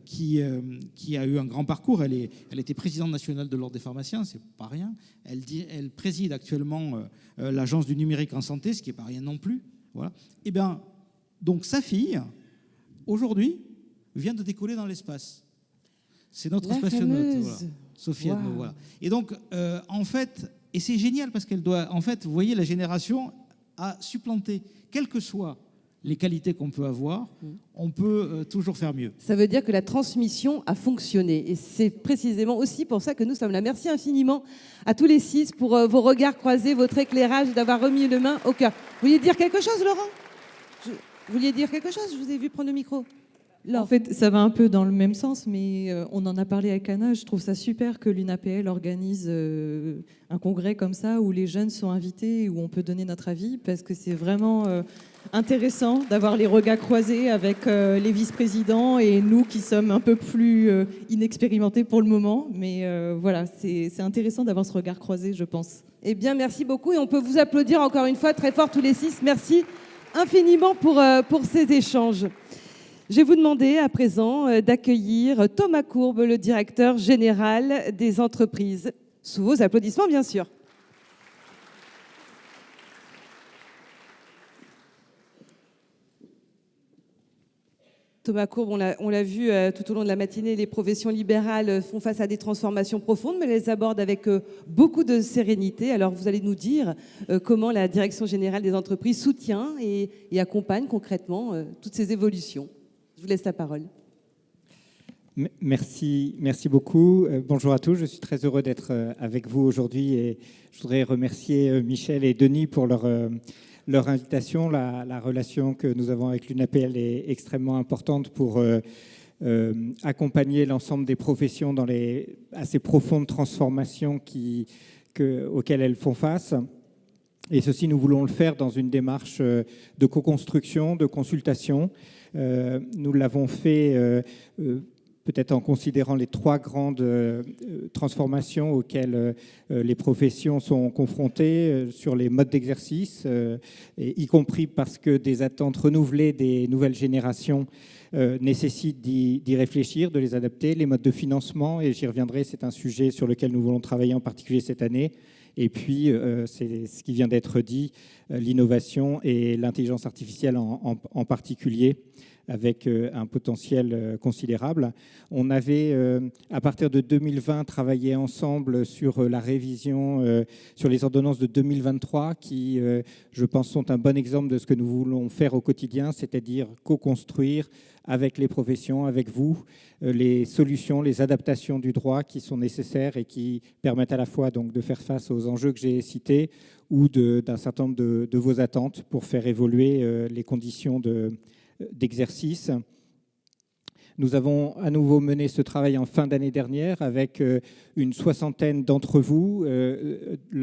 qui a eu un grand parcours. Elle était présidente nationale de l'Ordre des pharmaciens, c'est pas rien. Elle préside actuellement l'Agence du numérique en santé, ce qui n'est pas rien non plus. Voilà. Et bien, donc sa fille, aujourd'hui, vient de décoller dans l'espace. C'est notre spationaute, voilà. Sophie Adno, voilà. Et donc, en fait, et c'est génial parce qu'elle doit, en fait, vous voyez, la génération a supplanté, quelle que soit les qualités qu'on peut avoir, on peut toujours faire mieux. Ça veut dire que la transmission a fonctionné. Et c'est précisément aussi pour ça que nous sommes là. Merci infiniment à tous les 6 pour vos regards croisés, votre éclairage, d'avoir remis les mains au cœur. Vous vouliez dire quelque chose, Laurent? Vous vouliez dire quelque chose? Je vous ai vu prendre le micro. En fait, ça va un peu dans le même sens, mais on en a parlé avec Anna. Je trouve ça super que l'UNAPL organise un congrès comme ça, où les jeunes sont invités, où on peut donner notre avis, parce que c'est vraiment intéressant d'avoir les regards croisés avec les vice-présidents et nous qui sommes un peu plus inexpérimentés pour le moment. Mais voilà, c'est intéressant d'avoir ce regard croisé, je pense. Eh bien, merci beaucoup. Et on peut vous applaudir encore une fois très fort tous les 6. Merci infiniment pour ces échanges. Je vais vous demander à présent d'accueillir Thomas Courbe, le directeur général des entreprises. Sous vos applaudissements, bien sûr. Thomas Courbe, on l'a vu tout au long de la matinée, les professions libérales font face à des transformations profondes, mais elles les abordent avec beaucoup de sérénité. Alors vous allez nous dire comment la Direction générale des entreprises soutient et accompagne concrètement toutes ces évolutions. Je vous laisse la parole. Merci beaucoup. Bonjour à tous, je suis très heureux d'être avec vous aujourd'hui et je voudrais remercier Michel et Denis pour leur invitation. La relation que nous avons avec l'UNAPL est extrêmement importante pour accompagner l'ensemble des professions dans les assez profondes transformations auxquelles elles font face. Et ceci, nous voulons le faire dans une démarche de co-construction, de consultation. Nous l'avons fait peut-être en considérant les 3 grandes transformations auxquelles les professions sont confrontées sur les modes d'exercice, y compris parce que des attentes renouvelées des nouvelles générations nécessitent d'y réfléchir, de les adapter. Les modes de financement, et j'y reviendrai, c'est un sujet sur lequel nous voulons travailler en particulier cette année. Et puis, c'est ce qui vient d'être dit, l'innovation et l'intelligence artificielle en particulier, avec un potentiel considérable. On avait, à partir de 2020, travaillé ensemble sur la révision, sur les ordonnances de 2023, qui, je pense, sont un bon exemple de ce que nous voulons faire au quotidien, c'est-à-dire co-construire avec les professions, avec vous, les solutions, les adaptations du droit qui sont nécessaires et qui permettent à la fois donc, de faire face aux enjeux que j'ai cités ou d'un certain nombre de vos attentes pour faire évoluer les conditions d'exercice. Nous avons à nouveau mené ce travail en fin d'année dernière avec une 60aine d'entre vous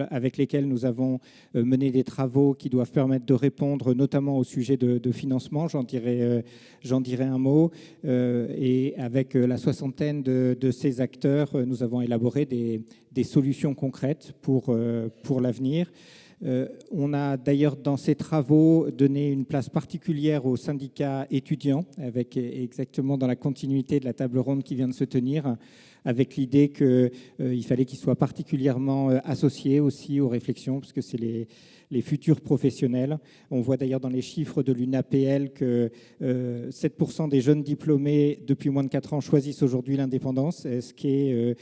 avec lesquels nous avons mené des travaux qui doivent permettre de répondre notamment au sujet de financement. J'en dirai un mot. Et avec la 60aine de ces acteurs, nous avons élaboré des solutions concrètes pour l'avenir. On a d'ailleurs dans ces travaux donné une place particulière aux syndicats étudiants, avec exactement dans la continuité de la table ronde qui vient de se tenir, avec l'idée qu'il fallait qu'ils soient particulièrement associés aussi aux réflexions, parce que c'est les futurs professionnels. On voit d'ailleurs dans les chiffres de l'UNAPL que 7% des jeunes diplômés depuis moins de 4 ans choisissent aujourd'hui l'indépendance, ce qui est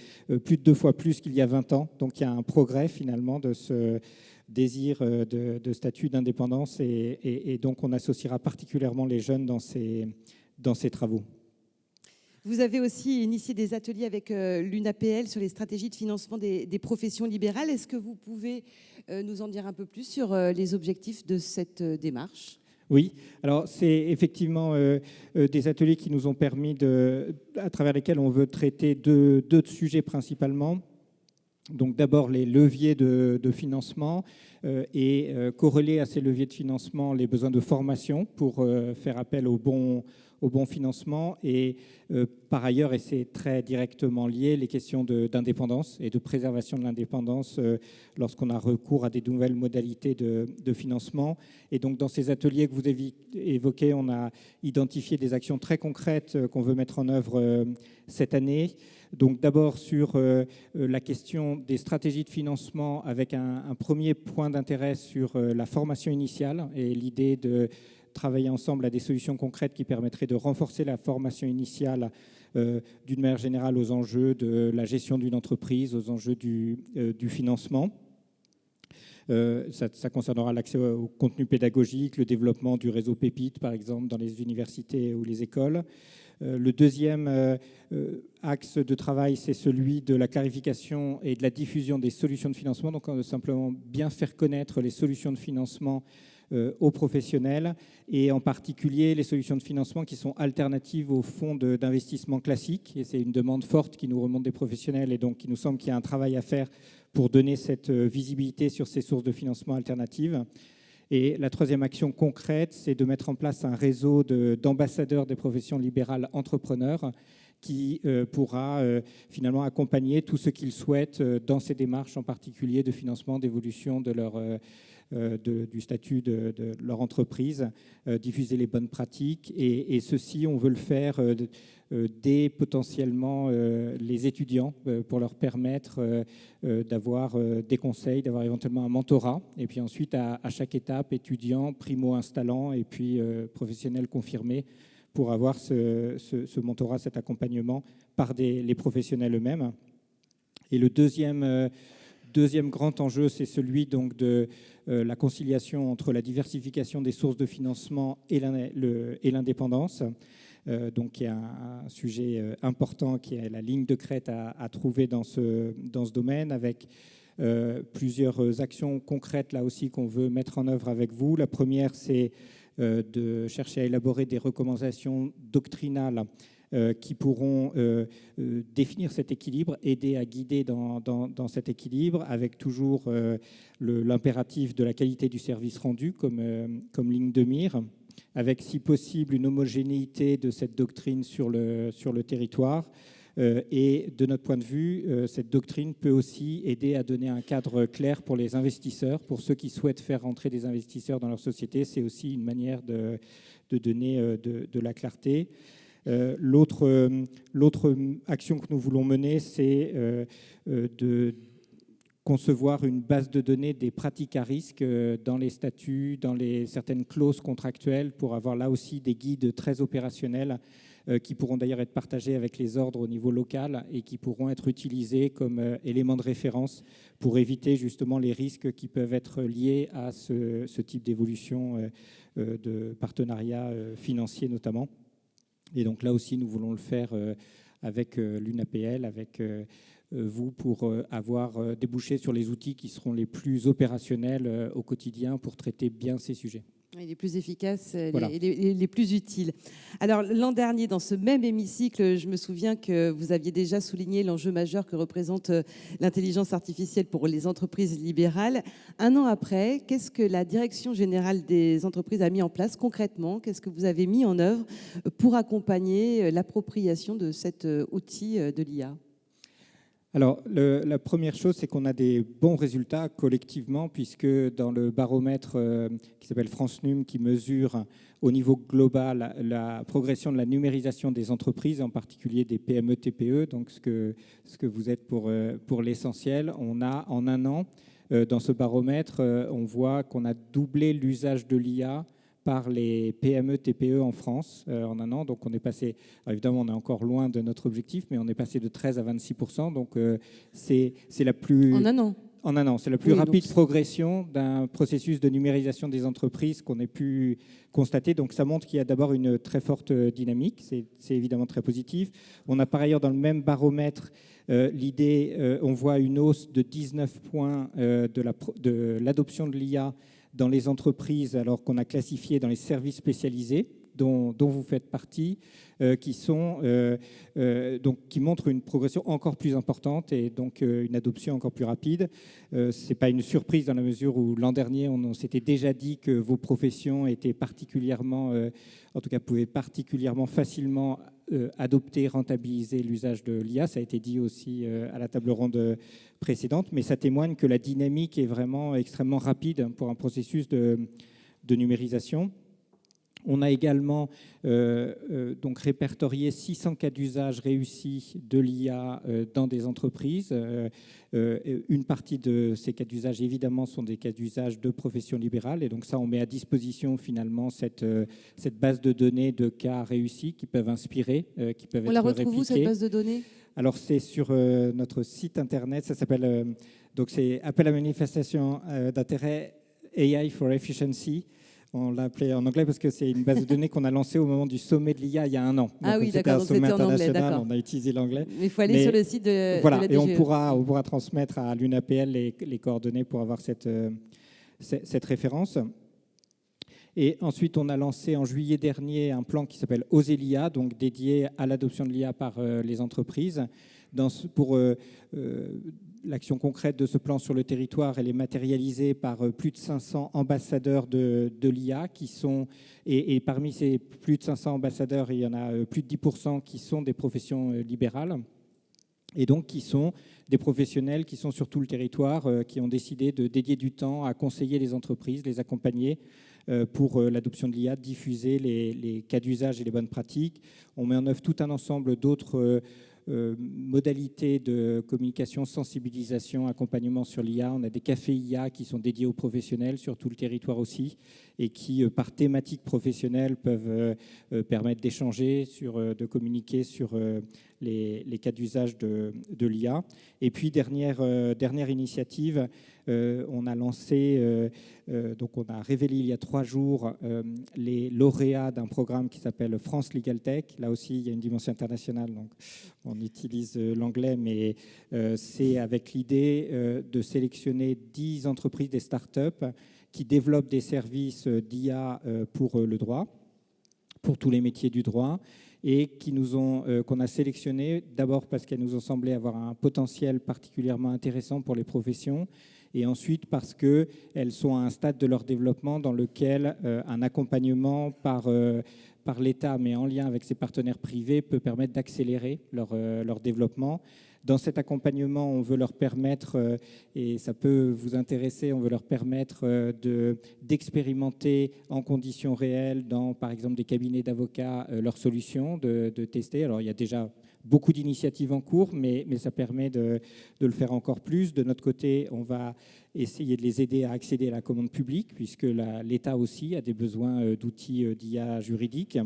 plus de 2 fois plus qu'il y a 20 ans. Donc il y a un progrès finalement de ce désir de statut d'indépendance et donc on associera particulièrement les jeunes dans ces travaux. Vous avez aussi initié des ateliers avec l'UNAPL sur les stratégies de financement des professions libérales. Est-ce que vous pouvez nous en dire un peu plus sur les objectifs de cette démarche ? Oui, alors c'est effectivement des ateliers qui nous ont permis, à travers lesquels on veut traiter deux sujets principalement. Donc d'abord les leviers de financement et corréler à ces leviers de financement les besoins de formation pour faire appel au bon financement et par ailleurs, et c'est très directement lié, les questions d'indépendance et de préservation de l'indépendance lorsqu'on a recours à des nouvelles modalités de financement. Et donc dans ces ateliers que vous avez évoqués, on a identifié des actions très concrètes qu'on veut mettre en œuvre cette année. Donc d'abord sur la question des stratégies de financement avec un premier point d'intérêt sur la formation initiale et l'idée de travailler ensemble à des solutions concrètes qui permettraient de renforcer la formation initiale d'une manière générale aux enjeux de la gestion d'une entreprise, aux enjeux du financement. Ça concernera l'accès au contenu pédagogique, le développement du réseau Pépite, par exemple, dans les universités ou les écoles. Le deuxième axe de travail, c'est celui de la clarification et de la diffusion des solutions de financement. Donc, simplement bien faire connaître les solutions de financement aux professionnels, et en particulier les solutions de financement qui sont alternatives aux fonds d'investissement classiques. Et c'est une demande forte qui nous remonte des professionnels, et donc il nous semble qu'il y a un travail à faire pour donner cette visibilité sur ces sources de financement alternatives. Et la troisième action concrète, c'est de mettre en place un réseau d'ambassadeurs des professions libérales entrepreneurs qui pourra finalement accompagner tous ceux qu'ils souhaitent dans ces démarches, en particulier de financement, d'évolution de leur, du statut de leur entreprise, diffuser les bonnes pratiques. Et ceci, on veut le faire dès potentiellement les étudiants pour leur permettre d'avoir des conseils, d'avoir éventuellement un mentorat. Et puis ensuite, à chaque étape, étudiants, primo-installants et puis professionnels confirmés, pour avoir ce mentorat, cet accompagnement par les professionnels eux-mêmes. Et le deuxième grand enjeu, c'est celui donc de la conciliation entre la diversification des sources de financement et l'indépendance. Donc, il y a un sujet important qui est la ligne de crête à trouver dans ce domaine, avec plusieurs actions concrètes là aussi qu'on veut mettre en œuvre avec vous. La première, c'est de chercher à élaborer des recommandations doctrinales qui pourront définir cet équilibre, aider à guider dans cet équilibre, avec toujours l'impératif de la qualité du service rendu comme ligne de mire, avec si possible une homogénéité de cette doctrine sur le territoire. Et de notre point de vue, cette doctrine peut aussi aider à donner un cadre clair pour les investisseurs, pour ceux qui souhaitent faire rentrer des investisseurs dans leur société. C'est aussi une manière de donner de la clarté. L'autre action que nous voulons mener, c'est de concevoir une base de données des pratiques à risque dans les statuts, dans certaines clauses contractuelles, pour avoir là aussi des guides très opérationnels qui pourront d'ailleurs être partagés avec les ordres au niveau local et qui pourront être utilisés comme éléments de référence pour éviter justement les risques qui peuvent être liés à ce type d'évolution de partenariat financier notamment. Et donc là aussi, nous voulons le faire avec l'UNAPL, avec vous, pour avoir débouché sur les outils qui seront les plus opérationnels au quotidien pour traiter bien ces sujets. Et les plus efficaces, voilà. les plus utiles. Alors, l'an dernier, dans ce même hémicycle, je me souviens que vous aviez déjà souligné l'enjeu majeur que représente l'intelligence artificielle pour les entreprises libérales. Un an après, qu'est-ce que la Direction générale des entreprises a mis en place concrètement? Qu'est-ce que vous avez mis en œuvre pour accompagner l'appropriation de cet outil de l'IA? Alors, la première chose, c'est qu'on a des bons résultats collectivement, puisque dans le baromètre qui s'appelle France Num, qui mesure au niveau global la progression de la numérisation des entreprises, en particulier des PME-TPE, donc ce que vous êtes pour l'essentiel, on a en un an, dans ce baromètre, on voit qu'on a doublé l'usage de l'IA par les PME-TPE en France en un an. Donc on est passé, évidemment on est encore loin de notre objectif, mais on est passé de 13 à 26%. Donc c'est la plus... En un an. En un an, c'est la plus rapide progression d'un processus de numérisation des entreprises qu'on ait pu constater. Donc ça montre qu'il y a d'abord une très forte dynamique, c'est évidemment très positif. On a par ailleurs dans le même baromètre on voit une hausse de 19 points de l'adoption de l'IA dans les entreprises, alors qu'on a classifié dans les services spécialisés, dont vous faites partie, qui montrent une progression encore plus importante et donc une adoption encore plus rapide. Ce n'est pas une surprise dans la mesure où l'an dernier, on s'était déjà dit que vos professions étaient particulièrement, en tout cas pouvaient particulièrement facilement adopter, rentabiliser l'usage de l'IA. Ça a été dit aussi à la table ronde précédente, mais ça témoigne que la dynamique est vraiment extrêmement rapide pour un processus de numérisation. On a également donc répertorié 600 cas d'usage réussis de l'IA dans des entreprises. Une partie de ces cas d'usage, évidemment, sont des cas d'usage de professions libérales. Et donc ça, on met à disposition finalement cette base de données de cas réussis qui peuvent inspirer, qui peuvent être répliqués. On la retrouve où, cette base de données ? Alors c'est sur notre site internet, ça s'appelle, donc c'est appel à manifestation d'intérêt AI for Efficiency. On l'a appelé en anglais parce que c'est une base de données qu'on a lancée au moment du sommet de l'IA il y a un an. Ah donc, oui, d'accord, donc C'était un sommet c'était en anglais, international, d'accord. on a utilisé l'anglais. Mais il faut aller sur le site de voilà, la DGE. et on pourra transmettre à l'UNAPL les coordonnées pour avoir cette référence. Et ensuite, on a lancé en juillet dernier un plan qui s'appelle Oser l'IA, donc dédié à l'adoption de l'IA par les entreprises. Pour l'action concrète de ce plan sur le territoire, elle est matérialisée par plus de 500 ambassadeurs de l'IA qui sont, et parmi ces plus de 500 ambassadeurs, il y en a plus de 10% qui sont des professions libérales. Et donc qui sont des professionnels qui sont sur tout le territoire, qui ont décidé de dédier du temps à conseiller les entreprises, les accompagner pour l'adoption de l'IA, diffuser les cas d'usage et les bonnes pratiques. On met en œuvre tout un ensemble d'autres modalités de communication, sensibilisation, accompagnement sur l'IA. On a des cafés IA qui sont dédiés aux professionnels sur tout le territoire aussi et qui, par thématique professionnelle, peuvent permettre d'échanger, de communiquer sur les cas d'usage de l'IA. Et puis, dernière initiative, on a lancé, donc on a révélé il y a 3 jours les lauréats d'un programme qui s'appelle France Legal Tech. Là aussi, il y a une dimension internationale, donc on utilise l'anglais, mais c'est avec l'idée de sélectionner 10 entreprises, des startups, qui développent des services d'IA pour le droit, pour tous les métiers du droit, et qu'on a sélectionné d'abord parce qu'elles nous ont semblé avoir un potentiel particulièrement intéressant pour les professions, et ensuite parce qu'elles sont à un stade de leur développement dans lequel un accompagnement par l'État, mais en lien avec ses partenaires privés, peut permettre d'accélérer leur développement. Dans cet accompagnement, on veut leur permettre, et ça peut vous intéresser, on veut leur permettre d'expérimenter en conditions réelles, dans par exemple des cabinets d'avocats, leurs solutions, de tester. Alors il y a déjà beaucoup d'initiatives en cours, mais ça permet de le faire encore plus. De notre côté, on va essayer de les aider à accéder à la commande publique, puisque l'État aussi a des besoins d'outils d'IA juridiques.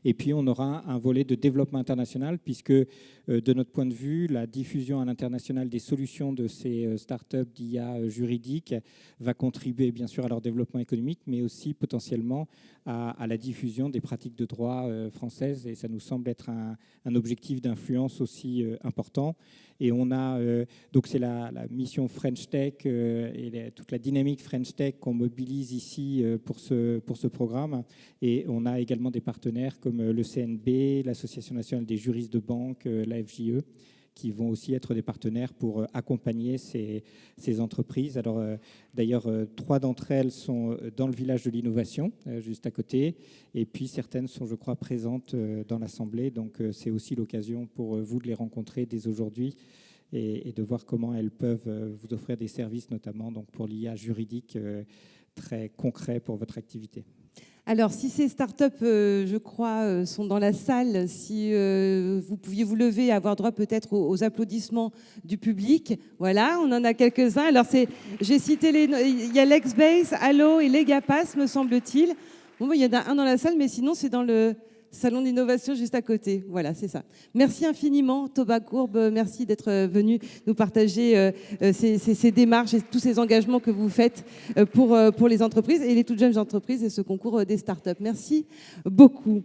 Et puis, on aura un volet de développement international, puisque, de notre point de vue, la diffusion à l'international des solutions de ces startups d'IA juridique va contribuer, bien sûr, à leur développement économique, mais aussi potentiellement à la diffusion des pratiques de droit françaises. Et ça nous semble être un objectif d'influence aussi important. Et on a, donc c'est la mission French Tech et toute la dynamique French Tech qu'on mobilise ici pour ce programme. Et on a également des partenaires comme le CNB, l'Association nationale des juristes de banque, la FJE, qui vont aussi être des partenaires pour accompagner ces entreprises. Alors, d'ailleurs, 3 d'entre elles sont dans le village de l'innovation, juste à côté, et puis certaines sont, je crois, présentes dans l'Assemblée. Donc, c'est aussi l'occasion pour vous de les rencontrer dès aujourd'hui et de voir comment elles peuvent vous offrir des services, notamment donc, pour l'IA juridique très concret pour votre activité. Alors, si ces startups, je crois, sont dans la salle, si vous pouviez vous lever et avoir droit peut-être aux applaudissements du public. Voilà, on en a quelques-uns. Alors, j'ai cité il y a Lexbase, Allo et Legapass, me semble-t-il. Bon, il y en a un dans la salle, mais sinon, c'est dans le salon d'innovation juste à côté. Voilà, c'est ça. Merci infiniment, Thomas Courbe. Merci d'être venu nous partager ces démarches et tous ces engagements que vous faites pour les entreprises et les toutes jeunes entreprises et ce concours des startups. Merci beaucoup.